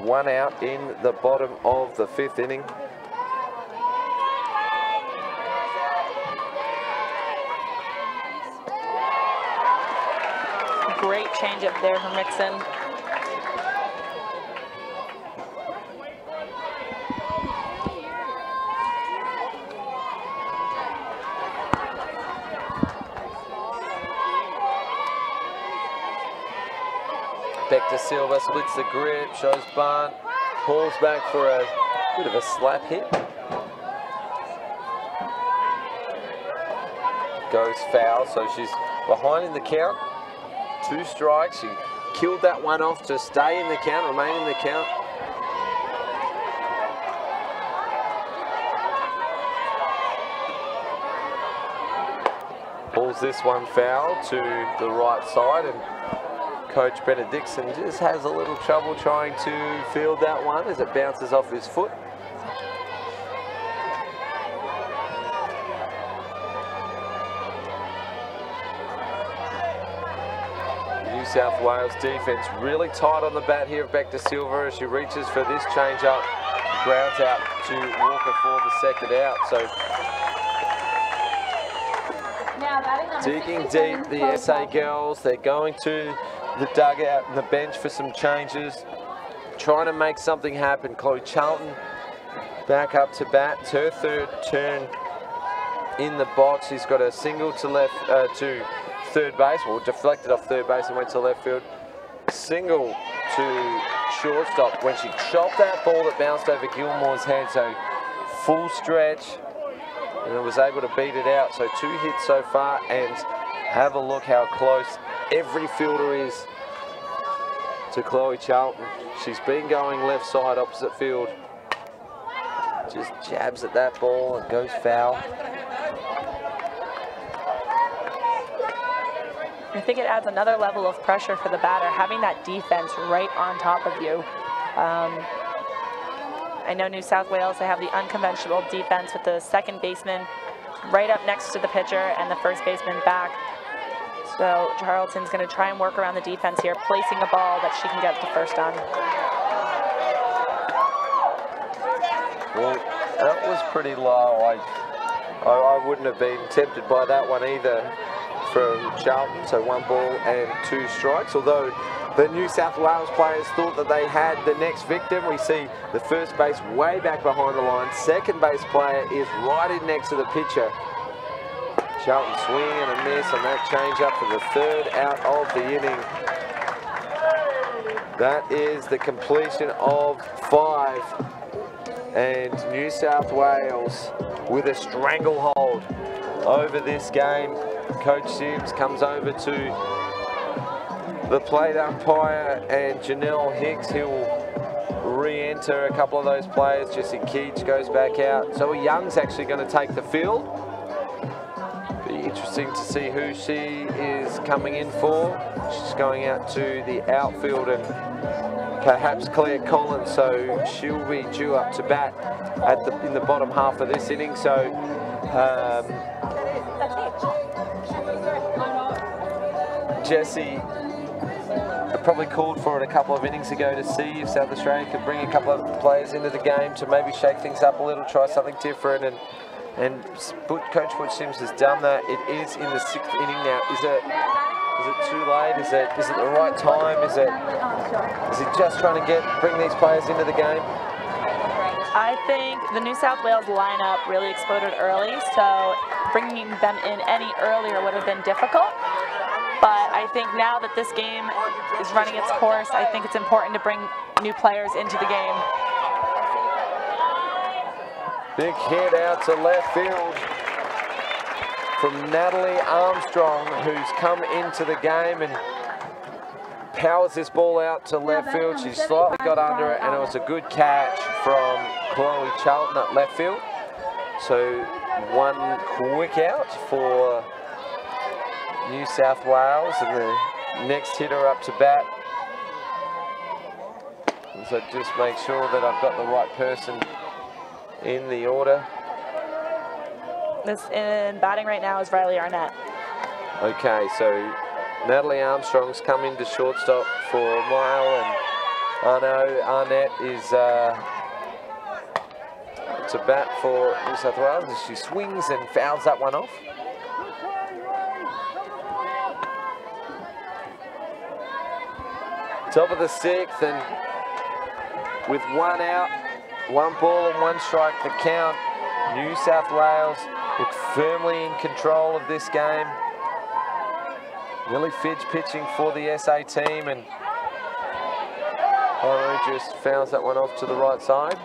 One out in the bottom of the 5th inning. Great change-up there from Rickson. Beck to Silva, splits the grip, shows bunt, pulls back for a bit of a slap hit. Goes foul, so she's behind in the count. 2 strikes. She killed that one off to stay in the count, remain in the count. Pulls this one foul to the right side, and Coach Benedictson just has a little trouble trying to field that one as it bounces off his foot. New South Wales defense really tight on the bat here of Beck de Silva as she reaches for this change-up. Grounds out to Walker for the second out. So digging deep, the SA girls, they're going to the dugout and the bench for some changes, trying to make something happen. Chloe Charlton back up to bat. It's her third turn in the box. She's got a single to left to third base, well, deflected off third base and went to left field. Single to shortstop when she chopped that ball that bounced over Gilmore's head. So full stretch, and was able to beat it out. So 2 hits so far, and have a look how close every fielder is to Chloe Charlton. She's been going left side, opposite field. Just jabs at that ball and goes foul. I think it adds another level of pressure for the batter, having that defense right on top of you. I know New South Wales, they have the unconventional defense with the second baseman right up next to the pitcher and the first baseman back. So Charlton's going to try and work around the defense here, placing a ball that she can get to first on. Well, that was pretty low. I wouldn't have been tempted by that one either from Charlton. So 1 ball and 2 strikes. Although the New South Wales players thought that they had the next victim. We see the first base way back behind the line. Second base player is right in next to the pitcher. Charlton swing and a miss on that change-up for the 3rd out of the inning. That is the completion of 5. And New South Wales with a stranglehold over this game. Coach Sims comes over to the plate umpire, and Janelle Hicks, he'll re-enter a couple of those players. Jessie Keach goes back out. Zoe Young's actually going to take the field. Be interesting to see who she is coming in for. She's going out to the outfield, and perhaps Claire Collins, so she'll be due up to bat in the bottom half of this inning. So Jessie probably called for it a couple of innings ago to see if South Australia could bring a couple of players into the game to maybe shake things up a little, try something different, and Coach Butch Sims has done that. It is in the 6th inning now. Is it too late? Is it the right time? Is he just trying to bring these players into the game? I think the New South Wales lineup really exploded early, so bringing them in any earlier would have been difficult. But I think now that this game is running its course, I think it's important to bring new players into the game. Big hit out to left field from Natalie Armstrong, who's come into the game and powers this ball out to left field. She slightly got under it, and it was a good catch from Chloe Charlton at left field. So 1 quick out for New South Wales, and the next hitter up to bat. And so just make sure that I've got the right person in the order. This in batting right now is Riley Arnett. Okay, so Natalie Armstrong's come into shortstop for Mile, and I know Arnett is to bat for New South Wales as she swings and fouls that one off. Top of the 6th, and with 1 out, 1 ball and 1 strike the count, New South Wales look firmly in control of this game. Lily Fidge pitching for the SA team, and Oro just fouls that one off to the right side.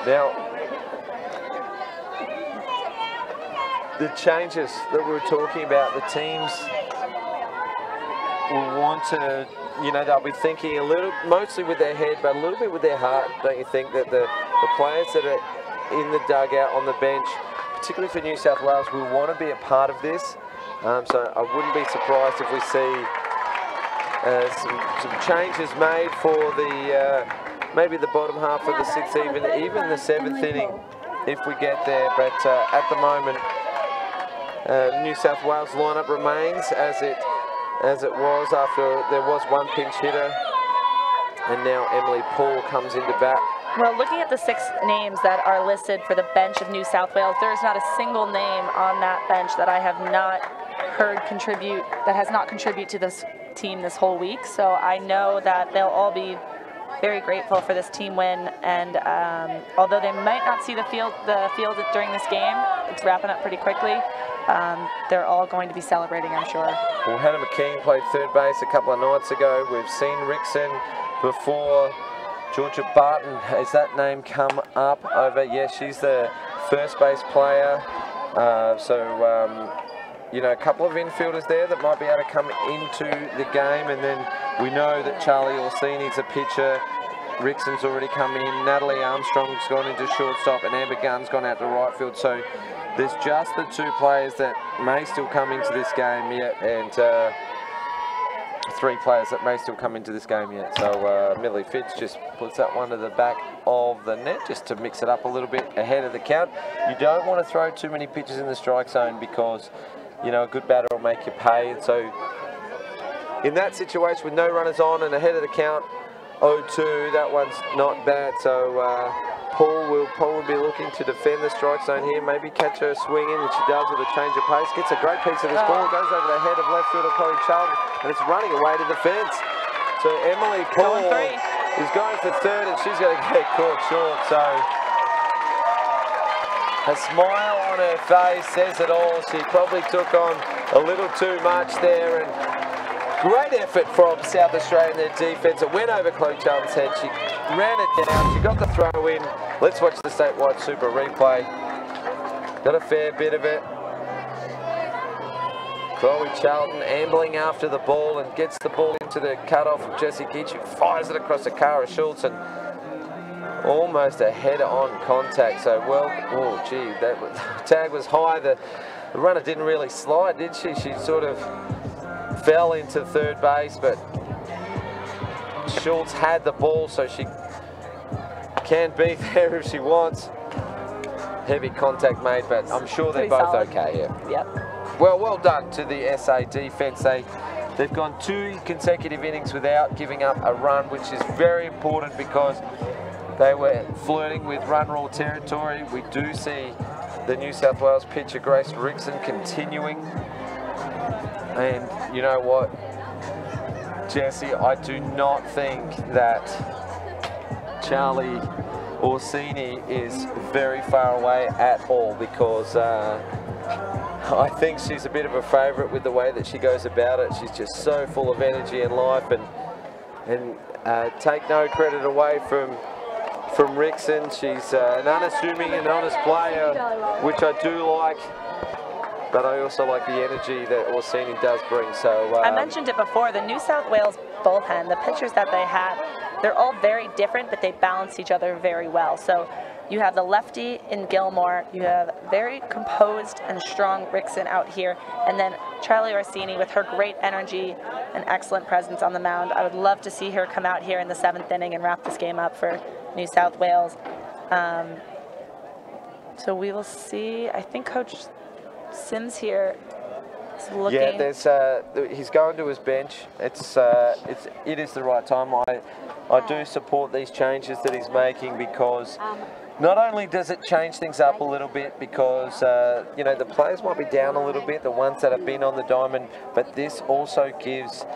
Now, the changes that we were talking about, the teams will want to, you know, they'll be thinking a little, mostly with their head, but a little bit with their heart, don't you think, that the players that are in the dugout, on the bench, particularly for New South Wales, will want to be a part of this. So I wouldn't be surprised if we see some changes made for the maybe the bottom half of the sixth, even the seventh inning, if we get there. But at the moment, New South Wales lineup remains as it was after there was one pinch hitter, and now Emily Paul comes into bat. Well, looking at the 6 names that are listed for the bench of New South Wales, there is not a single name on that bench that I have not heard contribute, that has not contributed to this team this whole week. So I know that they'll all be very grateful for this team win, and although they might not see the field during this game, it's wrapping up pretty quickly. They're all going to be celebrating, I'm sure. Well, Hannah McKean played third base a couple of nights ago. We've seen Rickson before. Georgia Barton, has that name come up over? Yeah, she's the first base player. You know, a couple of infielders there that might be able to come into the game, and then we know that Charlie Orsini's a pitcher. Rickson's already come in. Natalie Armstrong's gone into shortstop, and Amber Gunn's gone out to right field. So there's just the 2 players that may still come into this game yet, and 3 players that may still come into this game yet. So Millie Fitz just puts that one to the back of the net just to mix it up a little bit ahead of the count. You don't want to throw too many pitches in the strike zone because, you know, a good batter will make you pay. And so in that situation with no runners on and ahead of the count, 0-2, that one's not bad. So Paul will probably be looking to defend the strike zone here, maybe catch her swinging, and she does with a change of pace. Gets a great piece of this ball, goes over the head of left fielder Chloe Charlton, and it's running away to the fence. So Emily Paul is going for third, and she's going to get caught short. So a smile on her face says it all. She probably took on a little too much there, and great effort from South Australia in their defence. It went over Chloe Charlton's head. She ran it down. She got the throw in. Let's watch the statewide super replay. Got a fair bit of it. Chloe Charlton ambling after the ball and gets the ball into the cutoff of Jessie Geach, who fires it across the Cara Schultz, and almost a head-on contact. So, well, oh, gee, that tag was high. The runner didn't really slide, did she? She sort of fell into third base, but Schultz had the ball, so she can be there if she wants. Heavy contact made, but I'm sure they're both solid. Okay here. Yep. Well done to the SA defense. They've gone 2 consecutive innings without giving up a run, which is very important because they were flirting with run rule territory. We do see the New South Wales pitcher Grace Rickson continuing. And you know what, Jesse, I do not think that Charlie Orsini is very far away at all, because I think she's a bit of a favourite with the way that she goes about it. She's just so full of energy and life, and take no credit away from Rickson. She's an unassuming and honest player, which I do like. But I also like the energy that Orsini does bring. So I mentioned it before, the New South Wales bullpen, the pitchers that they have, they're all very different, but they balance each other very well. So you have the lefty in Gilmore, you have very composed and strong Rickson out here, and then Charlie Orsini with her great energy and excellent presence on the mound. I would love to see her come out here in the 7th inning and wrap this game up for New South Wales. So we will see. I think Coach Sims here is looking. Yeah, there's he's going to his bench. It is the right time. I do support these changes that he's making, because not only does it change things up a little bit because, you know, the players might be down a little bit, the ones that have been on the diamond, but this also gives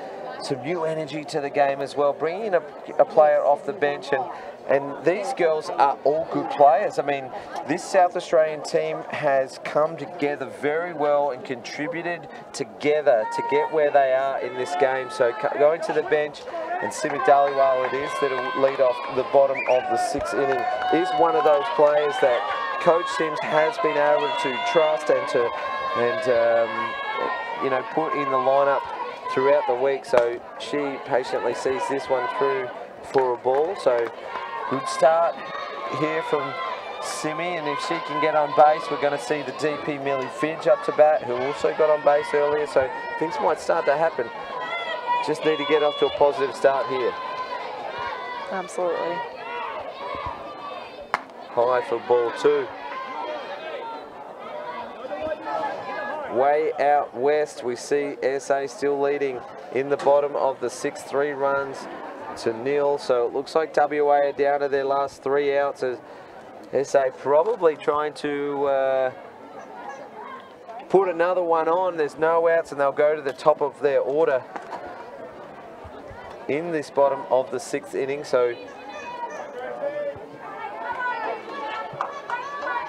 some new energy to the game as well, bringing in a player off the bench. And these girls are all good players. I mean, this South Australian team has come together very well and contributed together to get where they are in this game. So going to the bench, and Simi Dhaliwal it is that'll lead off the bottom of the 6th inning, is one of those players that Coach Sims has been able to trust and you know, put in the lineup throughout the week. So she patiently sees this one through for a ball. So good start here from Simi, and if she can get on base, we're going to see the DP Millie Fidge up to bat, who also got on base earlier, so things might start to happen. Just need to get off to a positive start here. Absolutely. High for ball 2. Way out west, we see SA still leading in the bottom of the 6th, 3 runs to 0. So it looks like WA are down to their last 3 outs, as SA probably trying to put another one on. There's no outs, and they'll go to the top of their order in this bottom of the 6th inning. So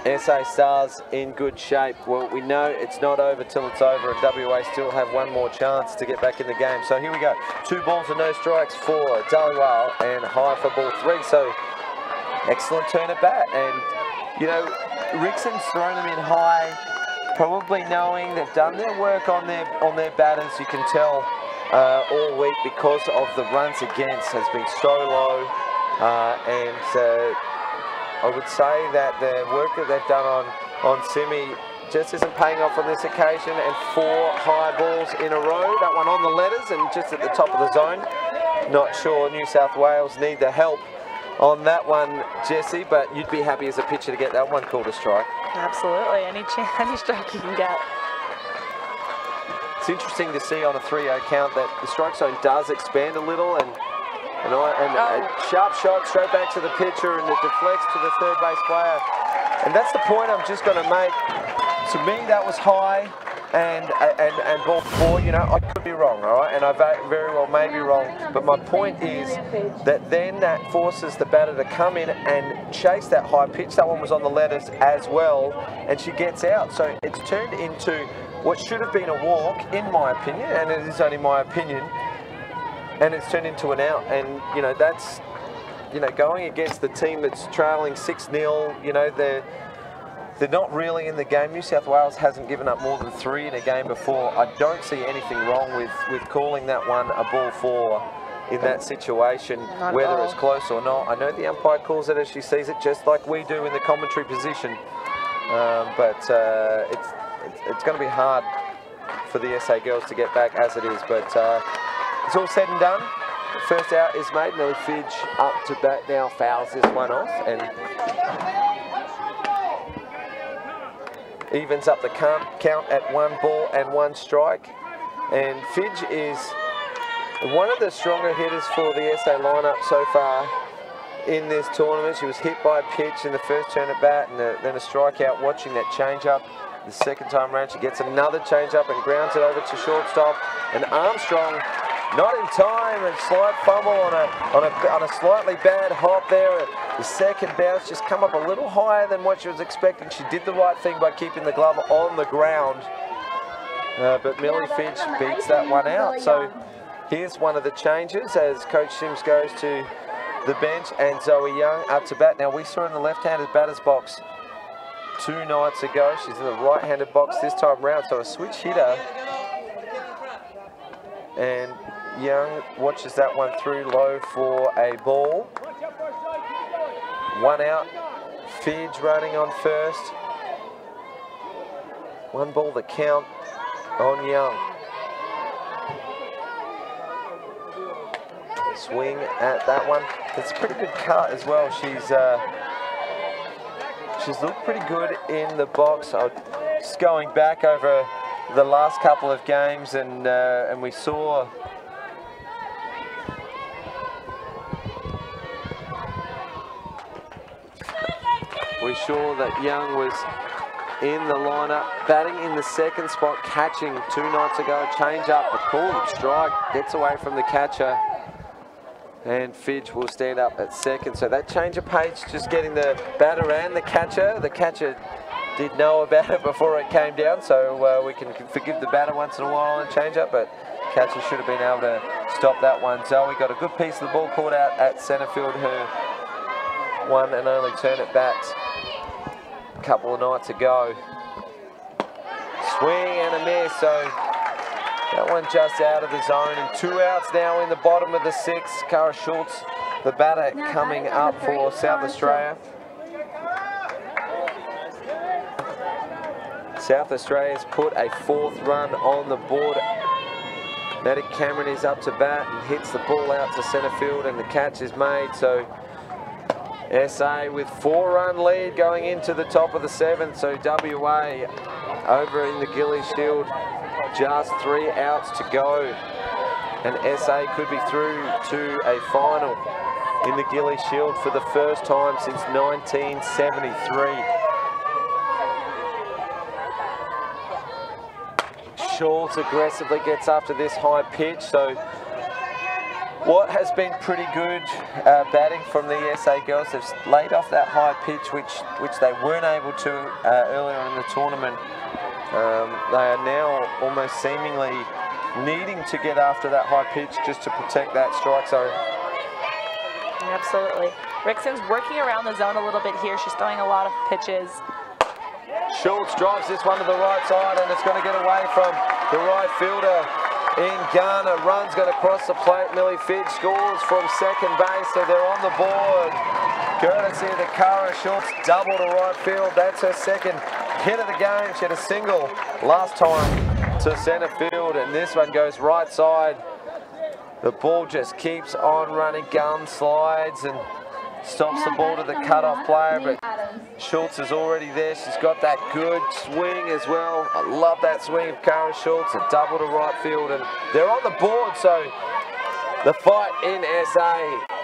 SA Stars in good shape. Well, we know it's not over till it's over, and WA still have one more chance to get back in the game. So here we go. 2 balls and no strikes for Dhaliwal, and high for ball 3. So excellent turn at bat, and you know, Rickson's thrown them in high, probably knowing they've done their work on their batters. You can tell all week, because of the runs against has been so low, and I would say that the work that they've done on Simi just isn't paying off on this occasion, and 4 high balls in a row, that one on the letters and just at the top of the zone. Not sure New South Wales need the help on that one, Jessie, but you'd be happy as a pitcher to get that one called a strike. Absolutely, any strike you can get. It's interesting to see on a 3-0 count that the strike zone does expand a little, and a sharp shot straight back to the pitcher, and it deflects to the third base player. And that's the point I'm just going to make. To me, that was high, and ball 4, you know, I could be wrong, all right? And I very well may be wrong, but my point is that then that forces the batter to come in and chase that high pitch. That one was on the letters as well, and she gets out. So it's turned into what should have been a walk, in my opinion, and it is only my opinion, and it's turned into an out. And, you know, that's, you know, going against the team that's trailing 6-0, you know, they're not really in the game. New South Wales hasn't given up more than 3 in a game before. I don't see anything wrong with calling that one a ball 4 in that situation, whether it's close or not. I know the umpire calls it as she sees it, just like we do in the commentary position. But it's going to be hard for the SA girls to get back as it is. But it's all said and done. First out is made. Millie Fidge up to bat now, fouls this one off, and evens up the count at 1 ball and 1 strike. And Fidge is one of the stronger hitters for the SA lineup so far in this tournament. She was hit by a pitch in the first turn at bat, and then a strikeout watching that change-up. The second time around, she gets another change-up and grounds it over to shortstop. And Armstrong not in time, and slight fumble on a slightly bad hop there. The second bounce just come up a little higher than what she was expecting. She did the right thing by keeping the glove on the ground, but Millie Fidge beats that one out. So here's one of the changes as Coach Sims goes to the bench, and Zoe Young up to bat. Now, we saw her in the left-handed batter's box 2 nights ago. She's in the right-handed box this time round, so a switch hitter. And Young watches that one through low for a ball. 1 out. Fidge running on first. 1 ball the count on Young. Swing at that one. It's a pretty good cut as well. She's looked pretty good in the box. Just going back over the last couple of games, and we saw we saw that Young was in the lineup, batting in the second spot, catching 2 nights ago. Change up, a called strike, gets away from the catcher. And Fidge will stand up at second. So that change of pace, just getting the batter and the catcher. The catcher did know about it before it came down, so we can forgive the batter once in a while and change up, but catcher should have been able to stop that one. Zoe got a good piece of the ball caught out at centre field, her one and only turn at bat a couple of nights ago. Swing and a miss, so that one just out of the zone, and 2 outs now in the bottom of the 6th. Cara Schultz, the batter, coming up for South Australia. South Australia's put a 4th run on the board. Maddie Cameron is up to bat and hits the ball out to centre field, and the catch is made. So SA with 4-run lead going into the top of the 7th. So WA over in the Gillies Shield, just 3 outs to go, and SA could be through to a final in the Gillies Shield for the first time since 1973. Schultz aggressively gets after this high pitch, so what has been pretty good batting from the SA girls. They've laid off that high pitch, which they weren't able to earlier in the tournament. They are now almost seemingly needing to get after that high pitch just to protect that strike zone. Absolutely. Rickson's working around the zone a little bit here. She's throwing a lot of pitches. Schultz drives this one to the right side, and it's going to get away from the right fielder in Garner. Run's going to cross the plate. Millie Fidge scores from second base, so they're on the board. Courtesy of the Cara Schultz double to right field. That's her second hit of the game. She had a single last time to centre field, and this one goes right side. The ball just keeps on running. Gun slides and stops the ball to the cut-off player, but Schultz is already there. She's got that good swing as well. I love that swing of Cara Schultz, a double to right field, and they're on the board, so the fight in SA.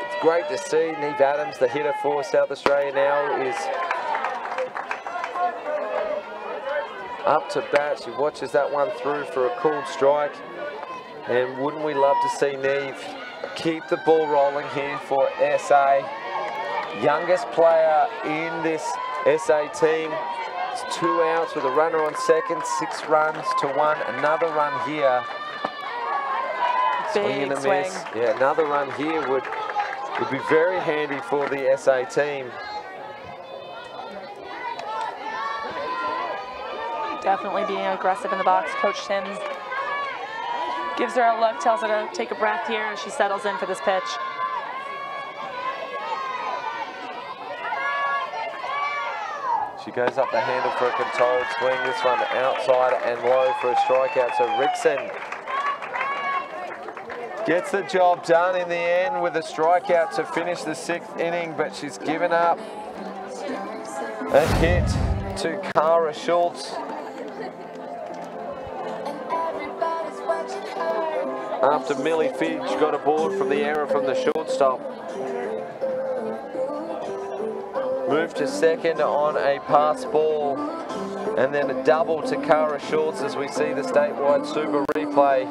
It's great to see. Neve Adams, the hitter for South Australia now, is up to bat. She watches that one through for a called strike, and wouldn't we love to see Neve keep the ball rolling here for SA. Youngest player in this SA team. It's 2 outs with a runner on second, 6 runs to 1. Another run here. Swing and a miss. Yeah, another run here would be very handy for the SA team. Definitely being aggressive in the box. Coach Sims gives her a look, tells her to take a breath here as she settles in for this pitch. She goes up the handle for a controlled swing. This one outside and low for a strikeout. So Rickson gets the job done in the end with a strikeout to finish the 6th inning, but she's given up a hit to Cara Schultz. After Millie Fidge got aboard from the error from the shortstop. Moved to second on a pass ball, and then a double to Cara Schultz as we see the statewide super replay.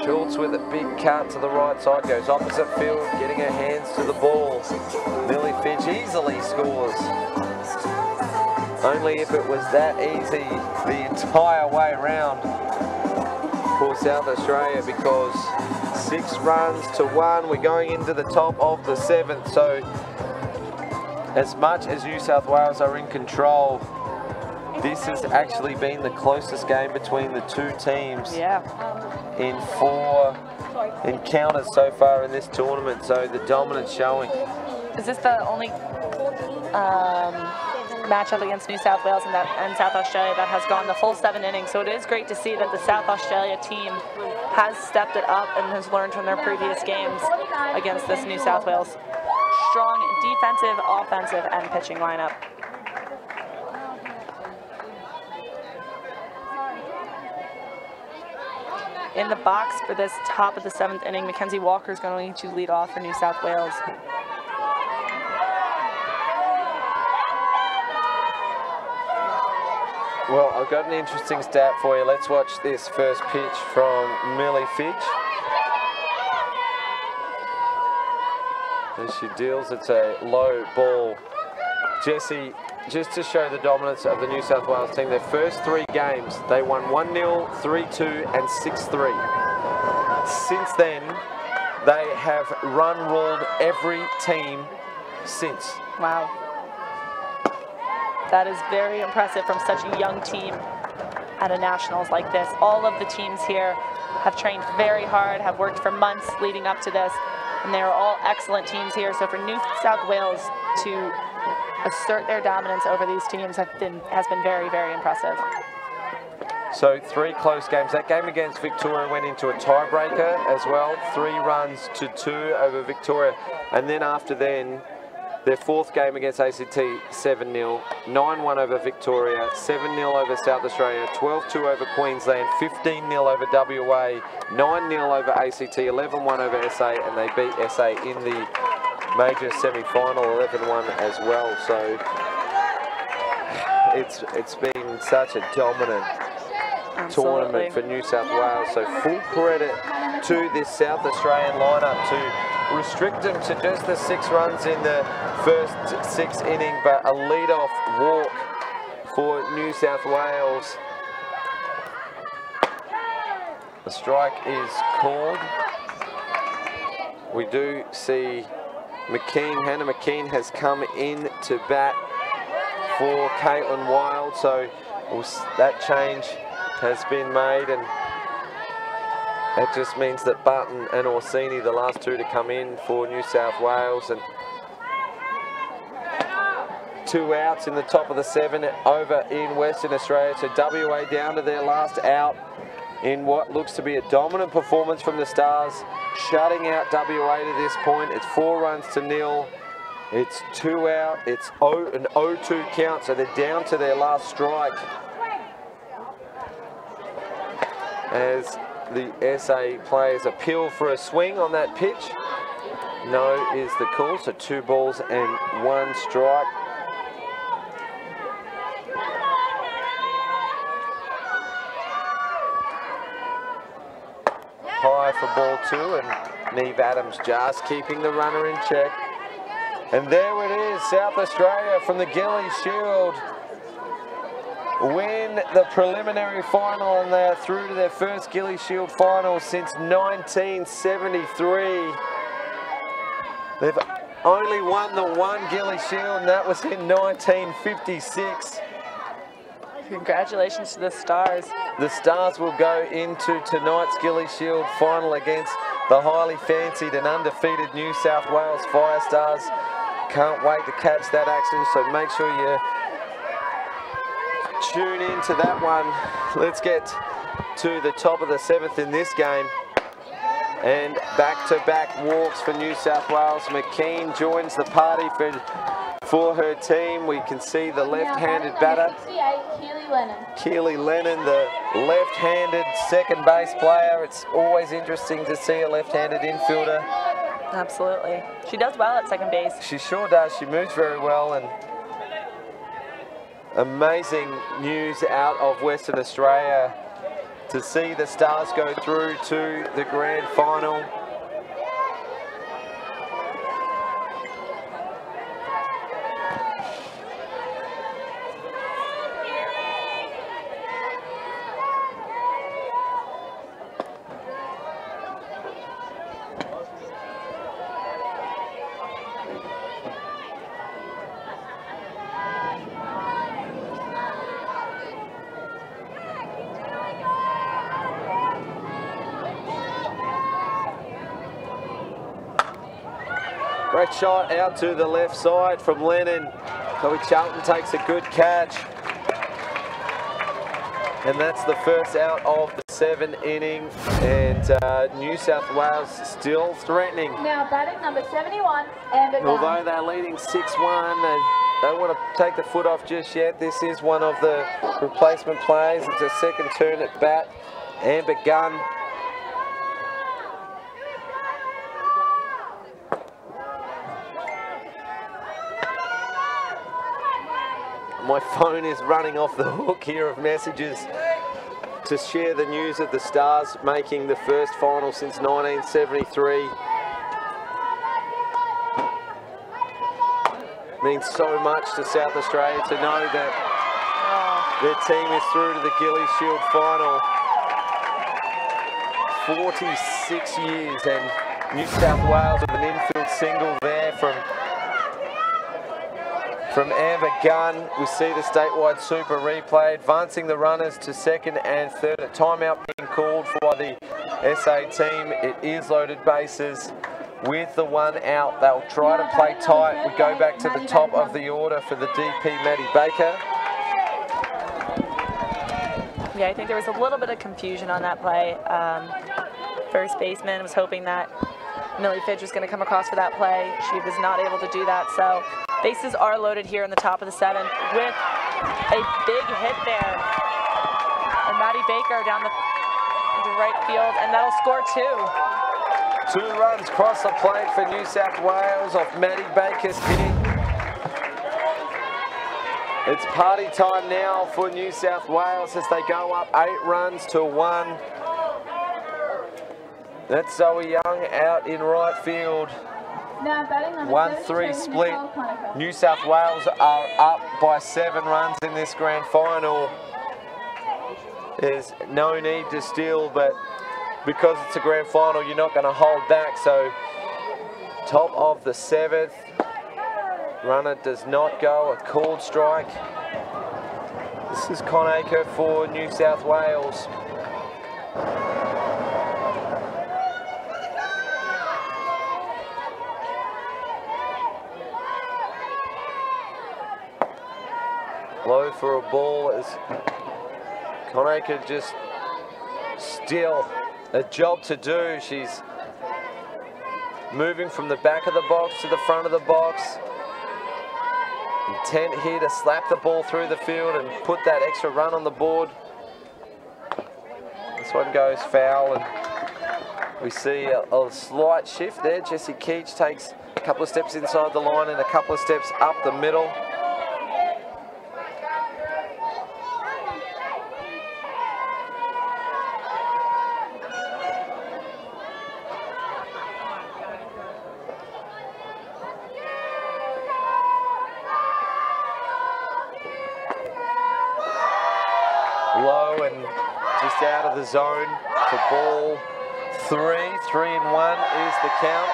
Schultz with a big cut to the right side, goes opposite field, getting her hands to the ball. Millie Fidge easily scores. Only if it was that easy the entire way around for South Australia, because 6 runs to 1. We're going into the top of the 7th, so as much as New South Wales are in control, this has actually been the closest game between the two teams in 4 encounters so far in this tournament, so the dominance showing. Is this the only matchup against New South Wales and South Australia that has gone the full 7 innings? So it is great to see that the South Australia team has stepped it up and has learned from their previous games against this New South Wales strong defensive, offensive, and pitching lineup. In the box for this top of the 7th inning, Mackenzie Walker is going to lead off for New South Wales. Well, I've got an interesting stat for you. Let's watch this first pitch from Millie Fitch. As she deals, it's a low ball. Jesse, just to show the dominance of the New South Wales team, their first 3 games, they won 1-0, 3-2 and 6-3. Since then, they have run-ruled every team since. Wow. That is very impressive from such a young team at a Nationals like this. All of the teams here have trained very hard, have worked for months leading up to this, and they are all excellent teams here. So for New South Wales to assert their dominance over these teams has been very, very impressive. So 3 close games. That game against Victoria went into a tiebreaker as well. 3 runs to 2 over Victoria. And then after then, their 4th game against ACT, 7-0, 9-1 over Victoria, 7-0 over South Australia, 12-2 over Queensland, 15-0 over WA, 9-0 over ACT, 11-1 over SA, and they beat SA in the major semi-final, 11-1 as well. So it's been such a dominant tournament for New South Wales. So full credit to this South Australian lineup to restrict them to just the 6 runs in the first 6 innings, but a lead-off walk for New South Wales. The strike is called. We do see McKean, Hannah McKean has come in to bat for Caitlin Wild, so that change has been made, and that just means that Button and Orsini, the last 2 to come in for New South Wales, and 2 outs in the top of the 7 over in Western Australia. So WA down to their last out in what looks to be a dominant performance from the Stars, shutting out WA to this point. It's 4 runs to 0. It's 2 out. It's an 0-2 count, so they're down to their last strike. As the SA players appeal for a swing on that pitch. No is the call, so 2 balls and 1 strike. High for ball 2, and Neve Adams just keeping the runner in check. And there it is, South Australia from the Gilly Shield win the preliminary final, and they are through to their first Gilly Shield final since 1973. They've only won the 1 Gilly Shield, and that was in 1956. Congratulations to the Stars. The Stars will go into tonight's Gilly Shield final against the highly fancied and undefeated New South Wales Fire Stars. Can't wait to catch that action, so make sure you tune into that one. Let's get to the top of the 7th in this game. And back-to-back walks for New South Wales. McKean joins the party for her team. We can see the left-handed batter, Keely Lennon, the left-handed second base player. It's always interesting to see a left-handed infielder. Absolutely. She does well at second base. She sure does. She moves very well, and amazing news out of Western Australia to see the Stars go through to the grand final. Great shot out to the left side from Lennon. Chloe Charlton takes a good catch. And that's the first out of the 7th inning. And New South Wales still threatening. Now batting number 71, Amber Gunn. Although they're leading 6-1, they don't want to take the foot off just yet. This is one of the replacement players. It's a second turn at bat. Amber Gunn. My phone is running off the hook here of messages to share the news of the Stars making the first final since 1973. Means so much to South Australia to know that their team is through to the Gillies Shield final. 46 years, and New South Wales with an infield single there from Amber Gunn. We see the statewide super replay, advancing the runners to second and third. A timeout being called for the SA team. It is loaded bases with the one out. They'll try to play tight. We go back to the top of the order for the DP, Maddie Baker. Yeah, I think there was a little bit of confusion on that play. First baseman was hoping that Millie Fitch was going to come across for that play. She was not able to do that, so bases are loaded here in the top of the seventh with a big hit there. And Maddie Baker down the right field, and that'll score two. 2 runs cross the plate for New South Wales off Maddie Baker's hit. It's party time now for New South Wales as they go up 8 runs to 1. That's Zoe Young out in right field. 1-3 split. New South Wales are up by 7 runs in this grand final. There's no need to steal, but because it's a grand final, you're not going to hold back. So, top of the 7th. Runner does not go, a called strike. This is Conacher for New South Wales. Low for a ball as Conacher just still a job to do. She's moving from the back of the box to the front of the box. Intent here to slap the ball through the field and put that extra run on the board. This one goes foul, and we see a slight shift there. Jessie Keach takes a couple of steps inside the line and a couple of steps up the middle. Low and just out of the zone for ball 3. 3-1 is the count.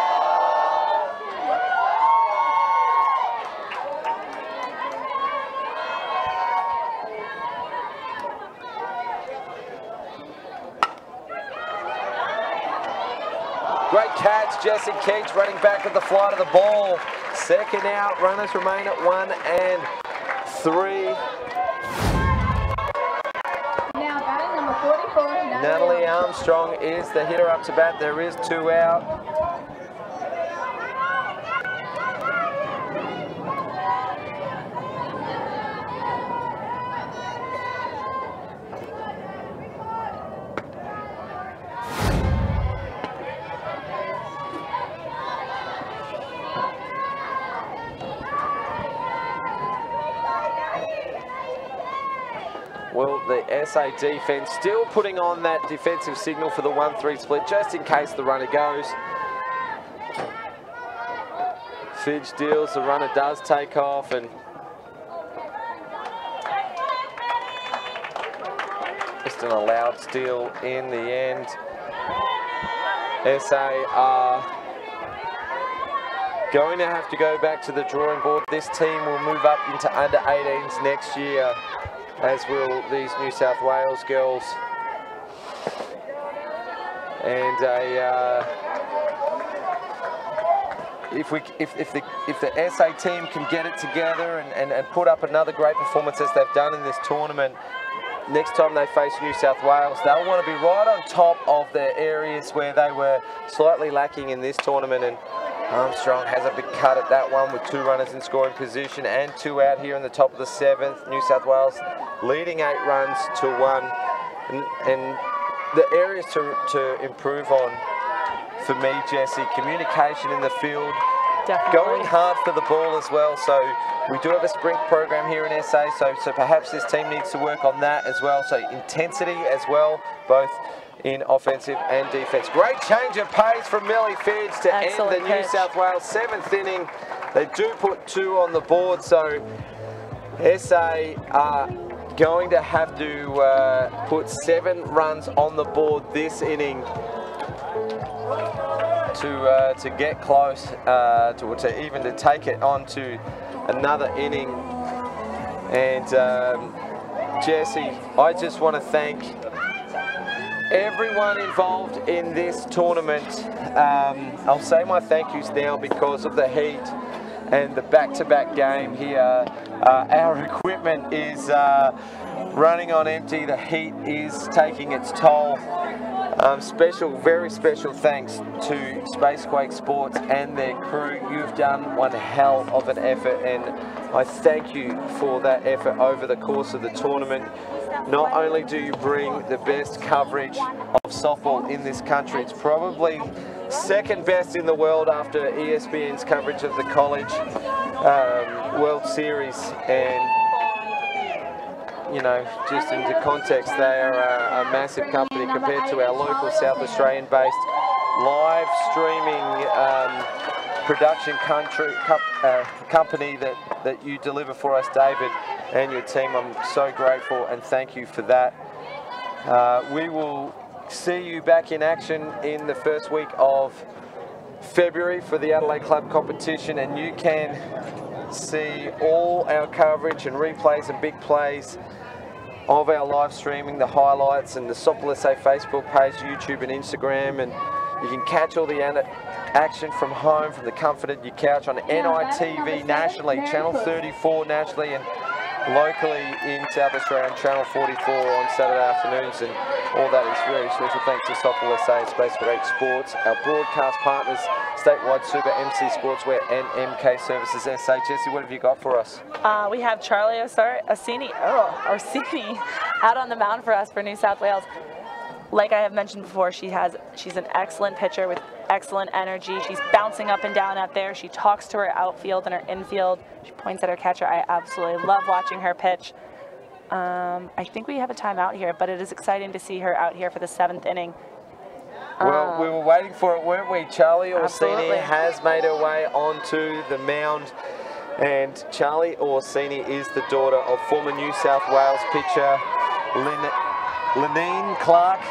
Great catch, Jessie Keach running back with the flight of the ball. Second out, runners remain at 1 and 3. Natalie Armstrong is the hitter up to bat. There is 2 out. Well, the SA defense still putting on that defensive signal for the 1-3 split, just in case the runner goes. Fidge deals, the runner does take off, and just an allowed steal in the end. SA are going to have to go back to the drawing board. This team will move up into under 18s next year, as will these New South Wales girls. And if the SA team can get it together and put up another great performance as they've done in this tournament, next time they face New South Wales, they'll want to be right on top of the areas where they were slightly lacking in this tournament. And Armstrong has a big cut at that one with 2 runners in scoring position and 2 out here in the top of the 7th. New South Wales leading 8 runs to 1. And the areas to improve on for me, Jessie, communication in the field, Definitely. going hard for the ball as well. So we do have a sprint program here in SA, so perhaps this team needs to work on that as well. So intensity as well, both in offensive and defense. Great change of pace from Millie Fidge to Excellent end the New pitch. South Wales 7th inning. They do put 2 on the board, so SA are going to have to put 7 runs on the board this inning to get close, to even to take it on to another inning. And Jesse, I just want to thank everyone involved in this tournament. I'll say my thank yous now because of the heat and the back-to-back game here. Our equipment is running on empty. The heat is taking its toll. Very special thanks to Spacequake Sports and their crew. You've done one hell of an effort, and I thank you for that effort over the course of the tournament. Not only do you bring the best coverage of softball in this country, it's probably second best in the world after ESPN's coverage of the College World Series, and you know, just into context, they are a massive company compared to our local South Australian-based live streaming production company that you deliver for us, David, and your team. I'm so grateful and thank you for that. We will see you back in action in the first week of February for the Adelaide Club competition, and you can see all our coverage and replays and big plays of our live streaming, the highlights, and the Softball SA Facebook page, YouTube and Instagram, and you can catch all the action from home, from the comfort of your couch on NITV nationally, Channel 34 nationally, and locally in South Australia on Channel 44 on Saturday afternoons. And all that is very special thanks to Softball SA and Spacequake Sports, our broadcast partners, Statewide Super, MC Sportswear, and MK Services SA. Jesse, what have you got for us? We have Charlie Orsini out on the mound for us for New South Wales. Like I have mentioned before, she's an excellent pitcher with excellent energy. She's bouncing up and down out there. She talks to her outfield and her infield. She points at her catcher. I absolutely love watching her pitch. I think we have a timeout here, but it is exciting to see her out here for the 7th inning. Well, we were waiting for it, weren't we? Charlie Orsini Absolutely. has made her way onto the mound, and Charlie Orsini is the daughter of former New South Wales pitcher Leneen Clark.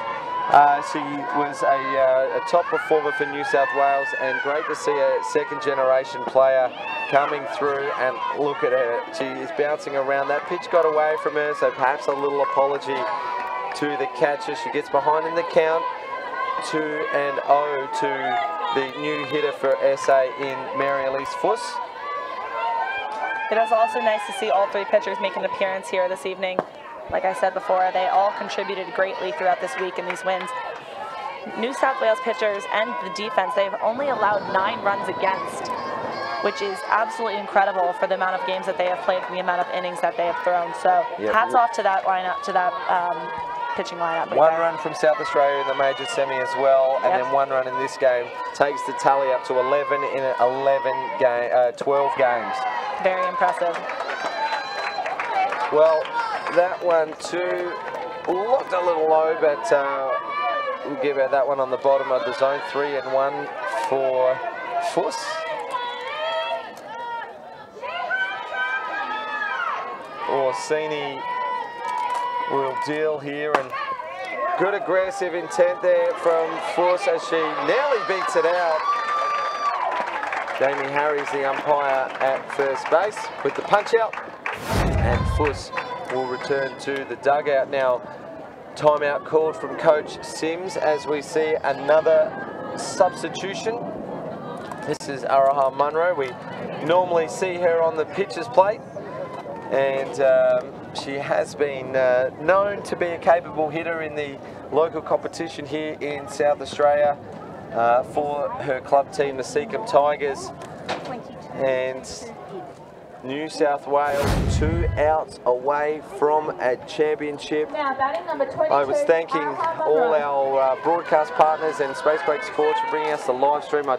She was a top performer for New South Wales, and great to see a second-generation player coming through. And look at her, she is bouncing around. That pitch got away from her, so perhaps a little apology to the catcher. She gets behind in the count, 2-0 to the new hitter for SA in Mary-Elise Fuss. It is also nice to see all 3 pitchers make an appearance here this evening. Like I said before, they all contributed greatly throughout this week in these wins. New South Wales pitchers and the defense, they've only allowed 9 runs against, which is absolutely incredible for the amount of games that they have played and the amount of innings that they have thrown. So hats off to that lineup, to that pitching lineup. One run from South Australia in the major semi as well, and then 1 run in this game takes the tally up to 11 in 12 games. Very impressive. Well, that one too looked a little low, but we'll give her that one on the bottom of the zone. 3-1 for Fuss. Orsini will deal here, and good aggressive intent there from Fuss as she nearly beats it out. Jamie Harry's the umpire at first base with the punch out, and Fuss will return to the dugout now. Timeout called from Coach Sims as we see another substitution. This is Araha Munro. We normally see her on the pitcher's plate, and she has been known to be a capable hitter in the local competition here in South Australia for her club team, the Seacombe Tigers. And New South Wales 2 outs away from a championship. Now batting number 22. I was thanking all our broadcast partners and Spacequake Sports for bringing us the live stream. I'd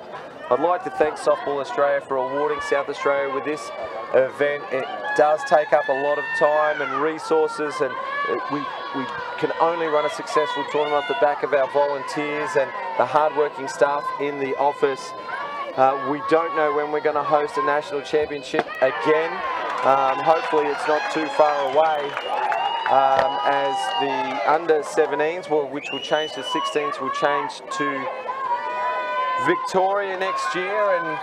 I'd like to thank Softball Australia for awarding South Australia with this event. It does take up a lot of time and resources, and we can only run a successful tournament off the back of our volunteers and the hard-working staff in the office. We don't know when we're going to host a national championship again. Hopefully it's not too far away, as the under-17s, which will change to 16s, will change to Victoria next year, and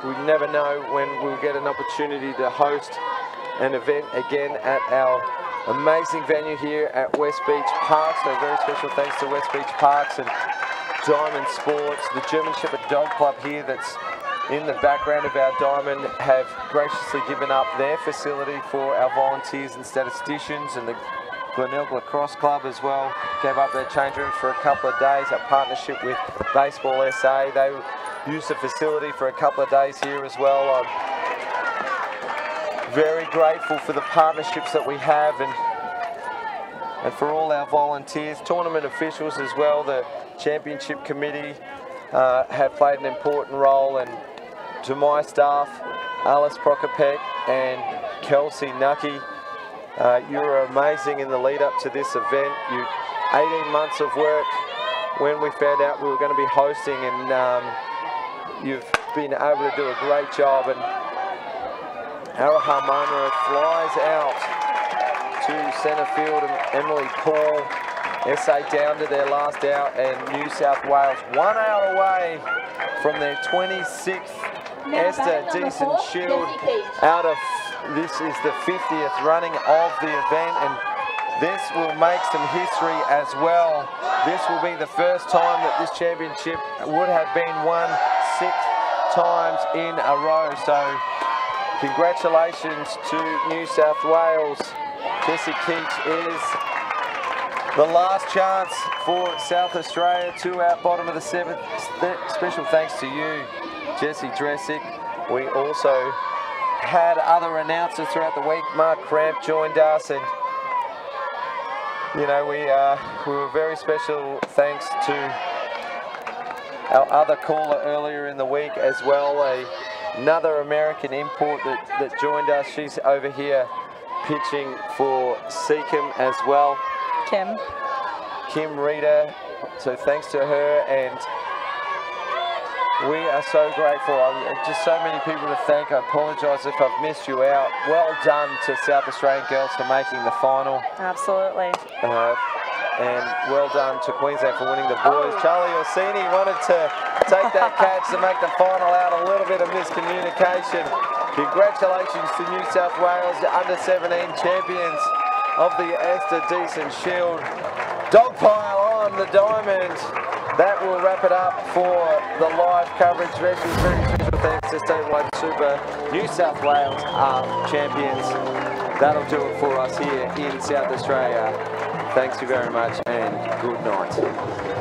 we never know when we'll get an opportunity to host an event again at our amazing venue here at West Beach Park. So very special thanks to West Beach Parks and Diamond Sports. The German Shepherd Dog Club here that's in the background of our diamond have graciously given up their facility for our volunteers and statisticians, and the Glenelg Lacrosse Club as well gave up their change rooms for a couple of days. Our partnership with Baseball SA, they used the facility for a couple of days here as well. I'm very grateful for the partnerships that we have, and for all our volunteers, tournament officials as well. The championship committee have played an important role, and to my staff, Alice Prokopek and Kelsey Nucky, you were amazing in the lead up to this event. 18 months of work when we found out we were going to be hosting, and you've been able to do a great job. And Arahamana flies out to centre field, and Emily Paul, SA down to their last out, and New South Wales 1 out away from their 26th Esther Decent Shield out of, this is the 50th running of the event, and this will make some history as well. This will be the first time that this championship would have been won 6 times in a row. So congratulations to New South Wales. Jessie Keach is the last chance for South Australia to our bottom of the 7th. Special thanks to you, Jessie Dressick. We also had other announcers throughout the week. Mark Cramp joined us, and you know, we were very special thanks to our other caller earlier in the week as well, another American import that joined us. She's over here pitching for Seacombe as well. Kim Reeder, so thanks to her, and we are so grateful. Just so many people to thank. I apologise if I've missed you out. Well done to South Australian girls for making the final. Absolutely. And well done to Queensland for winning the boys. Charlie Orsini wanted to take that catch to make the final out. A little bit of miscommunication. Congratulations to New South Wales, the under-17 champions of the Esther Decent Shield. Dogpile on the diamond. That will wrap it up for the live coverage. Very special thanks to Statewide Super. New South Wales are champions. That'll do it for us here in South Australia. Thanks you very much, and good night.